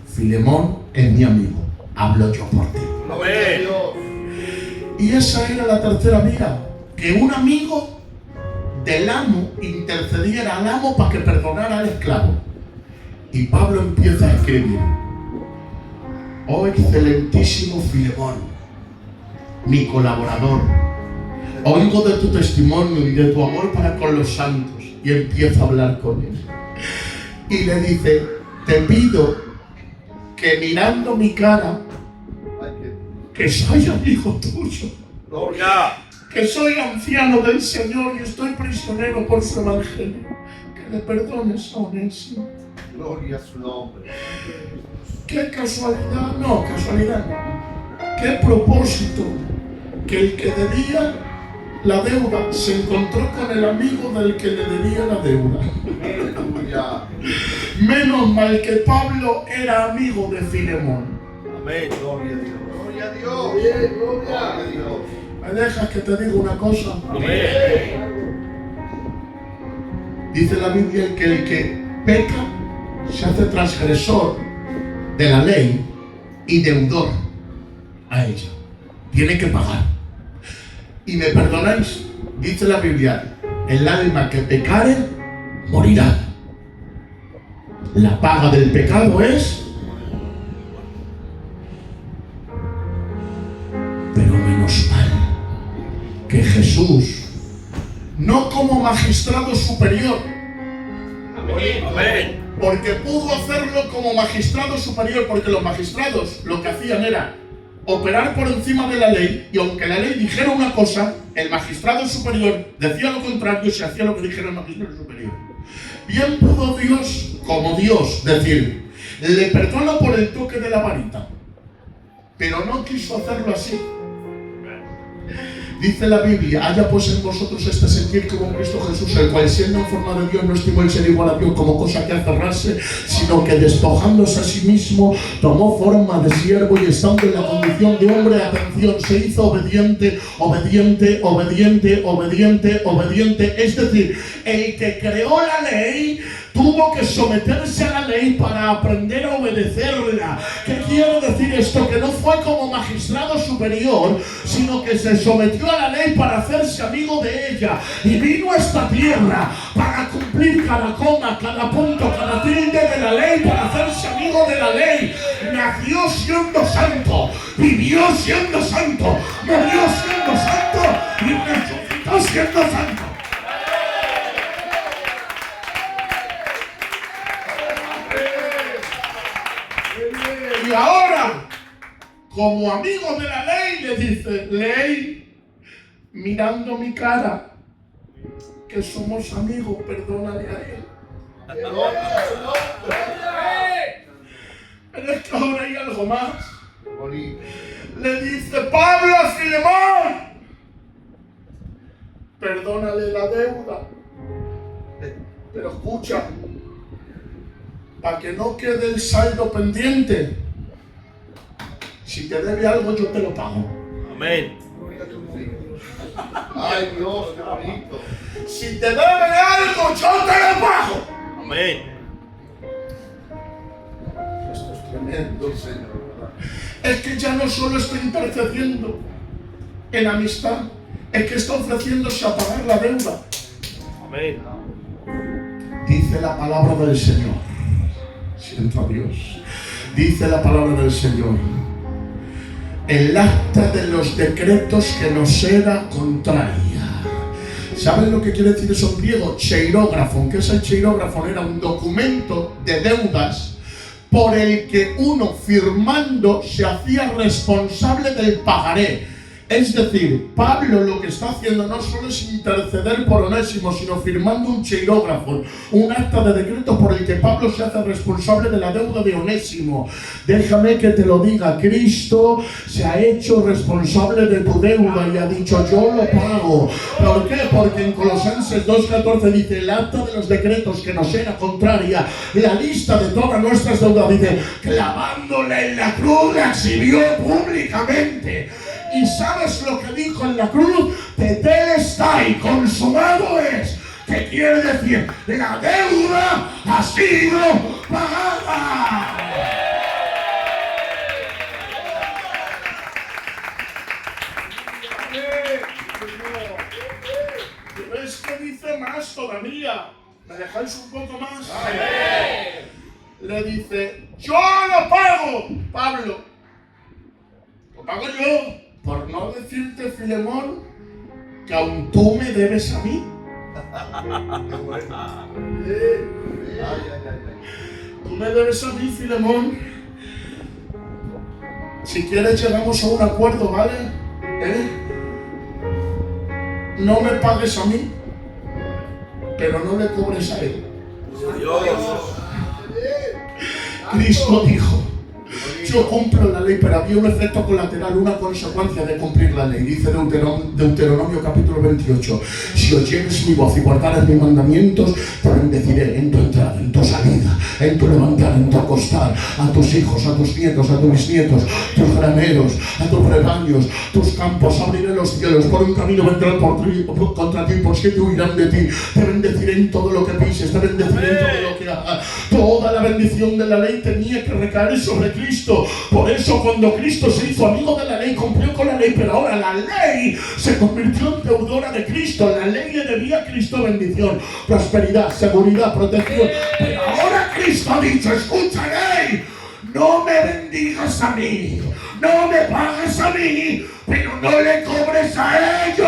Filemón es mi amigo, hablo yo por ti. Amén. Y esa era la tercera vía, que un amigo del amo intercediera al amo para que perdonara al esclavo. Y Pablo empieza a escribir: oh excelentísimo Filemón, mi colaborador, oigo de tu testimonio y de tu amor para con los santos. Y empieza a hablar con él. Y le dice: te pido que mirando mi cara, que soy amigo tuyo, Gloria. que soy anciano del Señor y estoy prisionero por su evangelio, que le perdones a Onésimo. Gloria a su nombre. Qué casualidad, no, casualidad no. Qué propósito que el que debía la deuda se encontró con el amigo del que le debía la deuda. Aleluya. Menos mal que Pablo era amigo de Filemón. Amén. Gloria a Dios. Gloria a Dios. Gloria a Dios. ¿Me dejas que te diga una cosa? Amén. Dice la Biblia que el que peca se hace transgresor de la ley y deudor a ella. Tiene que pagar. Y me perdonáis, dice la Biblia, el alma que pecare morirá. La paga del pecado es... Pero menos mal que Jesús, no como magistrado superior, Amén. porque pudo hacerlo como magistrado superior, porque los magistrados lo que hacían era operar por encima de la ley, y aunque la ley dijera una cosa, el magistrado superior decía lo contrario y se hacía lo que dijera el magistrado superior. Bien pudo Dios, como Dios, decir: le perdono por el toque de la varita, pero no quiso hacerlo así. Dice la Biblia: haya pues en vosotros este sentir que con Cristo Jesús, el cual siendo en forma de Dios no estimó el ser igual a Dios como cosa que aferrarse, sino que despojándose a sí mismo, tomó forma de siervo y estando en la condición de hombre, atención, se hizo obediente, obediente, obediente, obediente, obediente. Es decir, el que creó la ley tuvo que someterse a la ley para aprender a obedecerla. ¿Qué quiere decir esto? Que no fue como magistrado superior, sino que se sometió a la ley para hacerse amigo de ella, y vino a esta tierra para cumplir cada coma, cada punto, cada tilde de la ley, para hacerse amigo de la ley. Nació siendo santo, vivió siendo santo, murió siendo santo y resucitó siendo santo. Y ahora, como amigo de la ley, le dice: ley, mirando mi cara, que somos amigos, perdónale a él. Pero es que ahora hay algo más. Le dice Pablo a Filemón: perdónale la deuda, pero escucha, para que no quede el saldo pendiente, si te debe algo yo te lo pago. Amén. Ay Dios, qué bonito. Si te debe algo yo te lo pago. Amén. Esto es tremendo, Señor. Es que ya no solo está intercediendo en amistad, es que está ofreciéndose a pagar la deuda. Amén. Dice la palabra del Señor. Siento a Dios. Dice la palabra del Señor. El acta de los decretos que nos era contraria. ¿Saben lo que quiere decir eso en griego? Cheirógrafo. ¿Qué es el cheirógrafo? Era un documento de deudas por el que uno firmando se hacía responsable del pagaré. Es decir, Pablo lo que está haciendo no solo es interceder por Onésimo, sino firmando un cheirógrafo, un acta de decreto por el que Pablo se hace responsable de la deuda de Onésimo. Déjame que te lo diga, Cristo se ha hecho responsable de tu deuda y ha dicho, yo lo pago. ¿Por qué? Porque en Colosenses 2:14 dice, el acta de los decretos que nos era contraria, la lista de todas nuestras deudas, dice, clavándole en la cruz, la exhibió públicamente. ¿Y sabes lo que dijo en la cruz? Tetelestai, consumado es. ¿Qué quiere decir? La deuda ha sido pagada. ¿Ves que dice más todavía? ¿Me dejáis un poco más? Le dice, yo lo pago, Pablo. Lo pago yo. Por no decirte, Filemón, que aún tú me debes a mí. Tú me debes a mí, Filemón. Si quieres llegamos a un acuerdo, ¿vale? No me pagues a mí, pero no le cobres a él. Dios. Cristo dijo, yo cumplo la ley, pero había un efecto colateral, una consecuencia de cumplir la ley. Dice Deuteronomio capítulo 28. Si oyeres mi voz y guardares mis mandamientos, te bendeciré en tu entrada, en tu salida, en tu levantar, en tu acostar, a tus hijos, a tus nietos, a tus bisnietos, tus graneros, a tus rebaños, tus campos. Abriré los cielos, por un camino vendrán contra ti, por 7 huirán de ti. Te bendeciré en todo lo que pises, te bendeciré en todo lo que hagas. Toda la bendición de la ley tenía que recaer sobre Cristo. Por eso cuando Cristo se hizo amigo de la ley, cumplió con la ley, pero ahora la ley se convirtió en deudora de Cristo. La ley le debía a Cristo bendición, prosperidad, seguridad, protección. Pero ahora Cristo ha dicho, escucha ley, no me bendigas a mí, no me pagues a mí, pero no le cobres a ellos.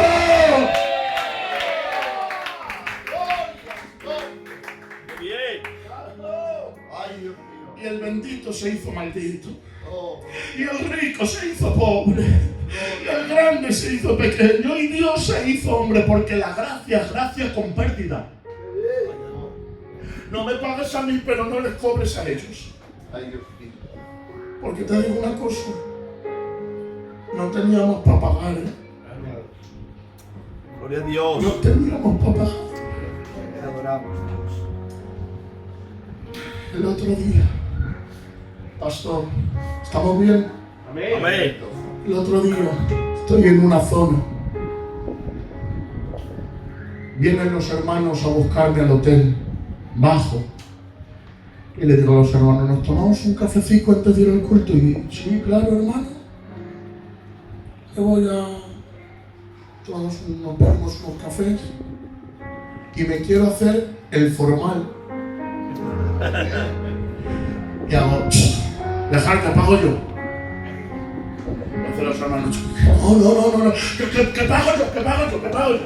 Y el bendito se hizo maldito. Y el rico se hizo pobre. Y el grande se hizo pequeño. Y Dios se hizo hombre, porque la gracia es gracia con pérdida. No me pagues a mí, pero no les cobres a ellos. Porque te digo una cosa, no teníamos para pagar, Gloria a Dios. No teníamos para pagar. Te adoramos. El otro día, pastor, ¿estamos bien? Amén. El otro día estoy en una zona. Vienen los hermanos a buscarme al hotel, bajo. Y le digo a los hermanos, ¿nos tomamos un cafecito antes de ir al culto? Y sí, claro, hermano. Le voy a... Todos nos bebemos unos cafés. Y me quiero hacer el formal. Y hago, dejar que pago yo. Hace los hermanos, no, que pago yo.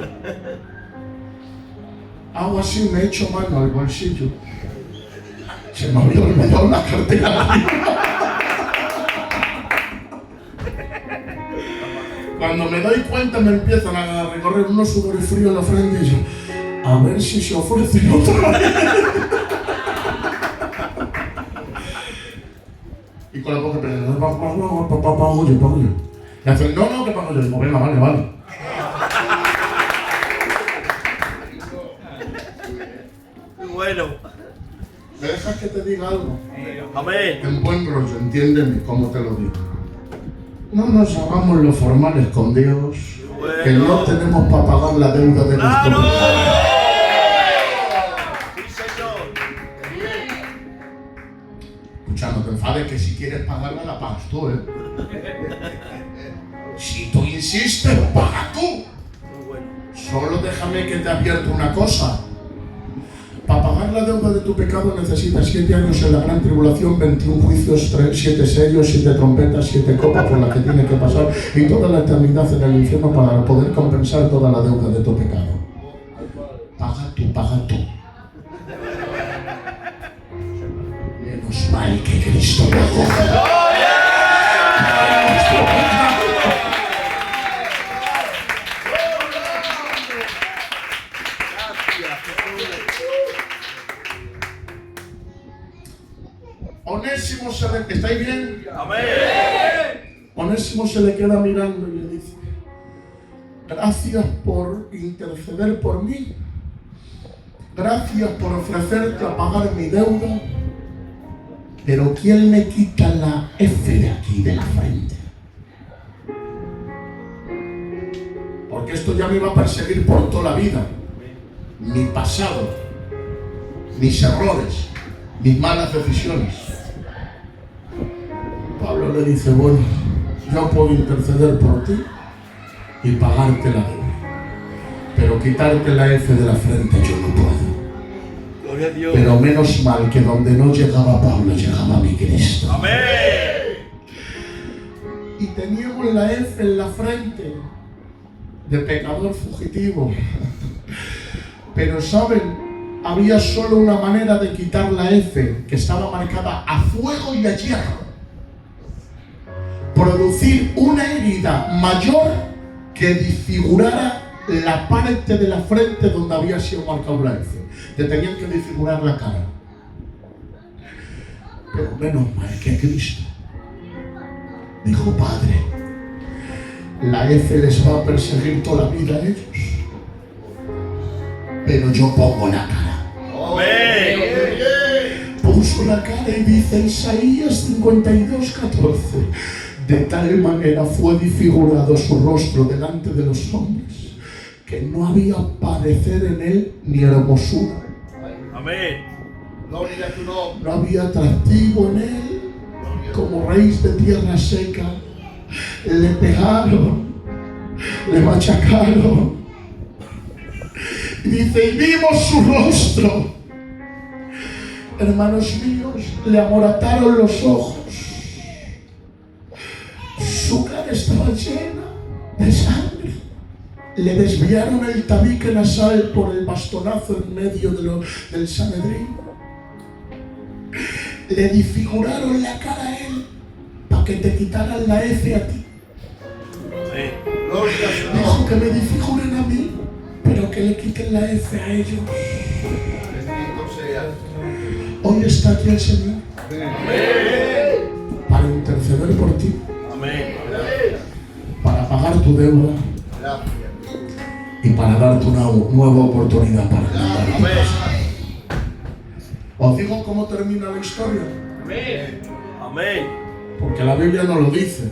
Hago así, me echo mano al bolsillo. Se me había olvidado la cartera. Cuando me doy cuenta me empiezan a recorrer unos sudores fríos en la frente y yo, a ver si se ofrecen otra vez. Y con la boca peleando, pago yo. Y hacen, no, que pago yo. Digo, venga, vale. Bueno. ¿Me dejas que te diga algo? Amén. En buen rollo, entiéndeme cómo te lo digo. No nos hagamos los formales con Dios, que no tenemos para pagar la deuda de nuestro ¡Claro! pecado. Sí, Señor. Escucha, sea, no te enfades, que si quieres pagarla, la pagas tú, ¿eh? Si tú insistes, paga tú. Muy bueno. Solo déjame que te advierta una cosa. Para pagar la deuda de tu pecado necesitas 7 años en la gran tribulación, 21 juicios, 7 sellos, 7 trompetas, 7 copas por las que tiene que pasar y toda la eternidad en el infierno para poder compensar toda la deuda de tu pecado. Paga tú, paga tú. Menos mal que Cristo lo coge. Onésimo se le... ¿Estáis bien? Amén. Onésimo se le queda mirando y le dice: gracias por interceder por mí. Gracias por ofrecerte a pagar mi deuda. Pero ¿quién me quita la F de aquí de la frente? Porque esto ya me va a perseguir por toda la vida. Mi pasado, mis errores, mis malas decisiones. Pablo le dice: bueno, yo puedo interceder por ti y pagarte la deuda, pero quitarte la F de la frente yo no puedo. Gloria a Dios. Pero menos mal que donde no llegaba Pablo, llegaba mi Cristo. Amén. Y teníamos la F en la frente de pecador fugitivo. Pero ¿saben? Había solo una manera de quitar la F, que estaba marcada a fuego y a hierro. Producir una herida mayor que disfigurara la parte de la frente donde había sido marcado la F. Te tenían que disfigurar la cara. Pero menos mal que Cristo dijo: Padre, la F les va a perseguir toda la vida a ellos, pero yo pongo la cara. Amén. Puso la cara y dice Isaías 52:14: de tal manera fue disfigurado su rostro delante de los hombres, que no había parecer en él ni hermosura. Amén. Gloria a tu nombre. No había atractivo en él, como raíz de tierra seca. Le pegaron, le machacaron. Y dice: y vimos su rostro. Hermanos míos, le amorataron los ojos. Su cara estaba llena de sangre. Le desviaron el tabique nasal por el bastonazo en medio del Sanedrín. Le disfiguraron la cara a él para que te quitaran la F a ti. Amén. Gloria a tu nombre. Dijo que me disfiguren a mí, pero que le quiten la F a ellos. Bendito sea. Hoy está aquí el Señor Amén. para interceder por ti, Amén. para pagar tu deuda Gracias. y para darte una nueva oportunidad para cambiar tu Amén. pasado. Os digo cómo termina la historia, Amén. porque la Biblia no lo dice.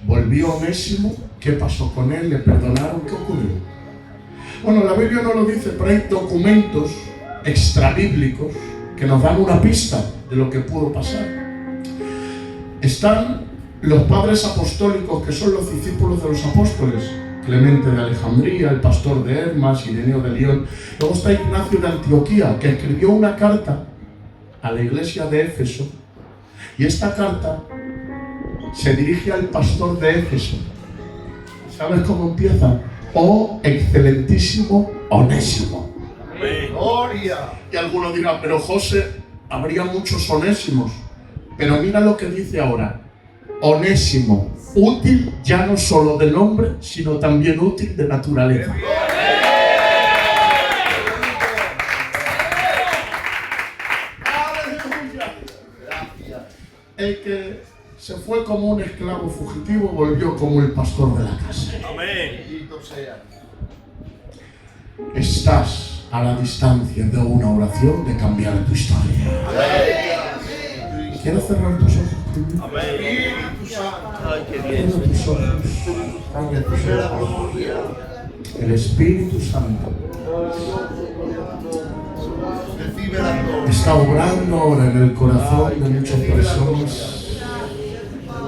Volvió Onésimo, ¿qué pasó con él? ¿Le perdonaron? ¿Qué ocurrió? Bueno, la Biblia no lo dice, pero hay documentos extrabíblicos que nos dan una pista de lo que pudo pasar. Están los padres apostólicos, que son los discípulos de los apóstoles: Clemente de Alejandría, el pastor de Hermas, Ireneo de León. Luego está Ignacio de Antioquía, que escribió una carta a la iglesia de Éfeso, y esta carta se dirige al pastor de Éfeso. ¿Sabes cómo empieza? Oh excelentísimo Onésimo. Amén. Gloria. Y algunos dirán: pero José, habría muchos Onésimos. Pero mira lo que dice ahora: Onésimo, útil ya no solo de nombre, sino también útil de naturaleza. ¡Aleluya! Gracias. El que se fue como un esclavo fugitivo volvió como el pastor de la casa. Amén. Bendito sea. Estás a la distancia de una oración de cambiar tu historia. ¿Quieres cerrar tus ojos conmigo? Amén. Espíritu Santo. Ay, qué bien. Cierra tus ojos. Cierra tus ojos. El Espíritu Santo Recibe la gloria. está obrando ahora en el corazón de muchas personas.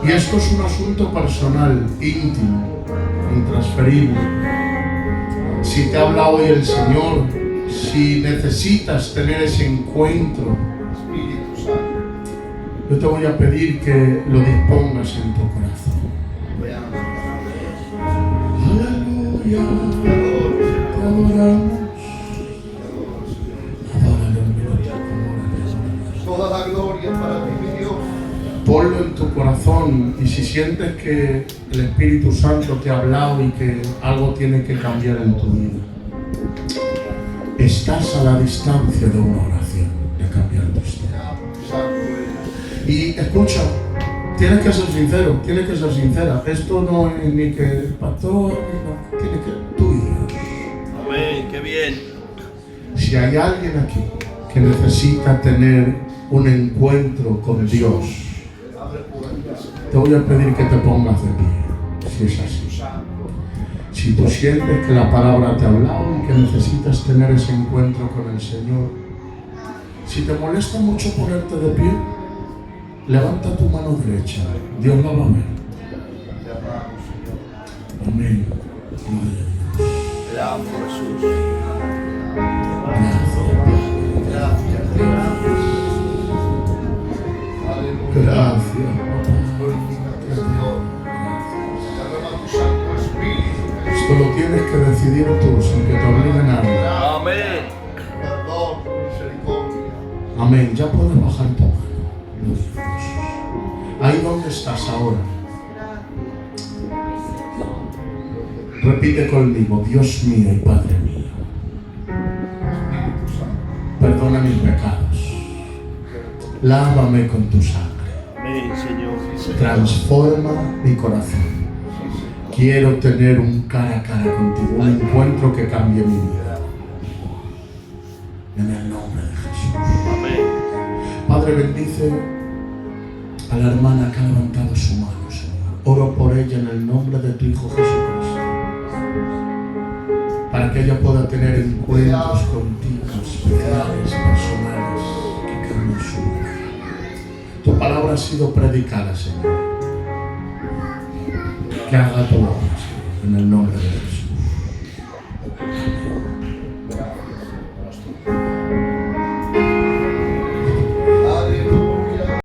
Y esto es un asunto personal, íntimo, intransferible. Si te habla hoy el Señor, si necesitas tener ese encuentro, Espíritu Santo. yo te voy a pedir que lo dispongas en tu corazón. Veamos. Aleluya, Gloria. te adoramos. Toda la gloria para ti, mi Dios. Ponlo en tu corazón, y si sientes que el Espíritu Santo te ha hablado y que algo tiene que cambiar en tu vida, estás a la distancia de una oración, de cambiar tu historia. Santo eres. Y escucha, tienes que ser sincero, tienes que ser sincera. Esto no es ni que el pastor, no, tiene que tú y Dios. Amén. Qué bien. Si hay alguien aquí que necesita tener un encuentro con Dios, Abre puertas. te voy a pedir que te pongas de pie, si es así. Si tú sientes que la palabra te ha hablado y que necesitas tener ese encuentro con el Señor, si te molesta mucho ponerte de pie, levanta tu mano derecha. Dios la va a ver. Te amamos, Señor. Amén. Gloria a Dios. Te amo, Jesús. Gracias, Dios. Aleluya. Gracias. Glorifícate, Señor. Derrama tu Santo Espíritu. Esto lo tienes que decidir tú, sin que te obligue nadie. Amén. Perdón, misericordia. Amén. Ya puedes bajar tu mano. Gloria a Dios. Ahí donde estás ahora. Repite conmigo: Dios mío y Padre mío, Espíritu Santo. perdona mis pecados. Lávame con tu sangre. Amén, Señor. Transforma mi corazón. Quiero tener un cara a cara contigo, un encuentro que cambie mi vida. En el nombre de Jesús. Amén. Padre, bendice a la hermana que ha levantado su mano, Señor. Oro por ella en el nombre de tu Hijo Jesucristo, para que ella pueda tener encuentros contigo, especiales, personales, que cambien su vida. Tu palabra ha sido predicada, Señor. Que haga tu obra, Señor, en el nombre de Jesús.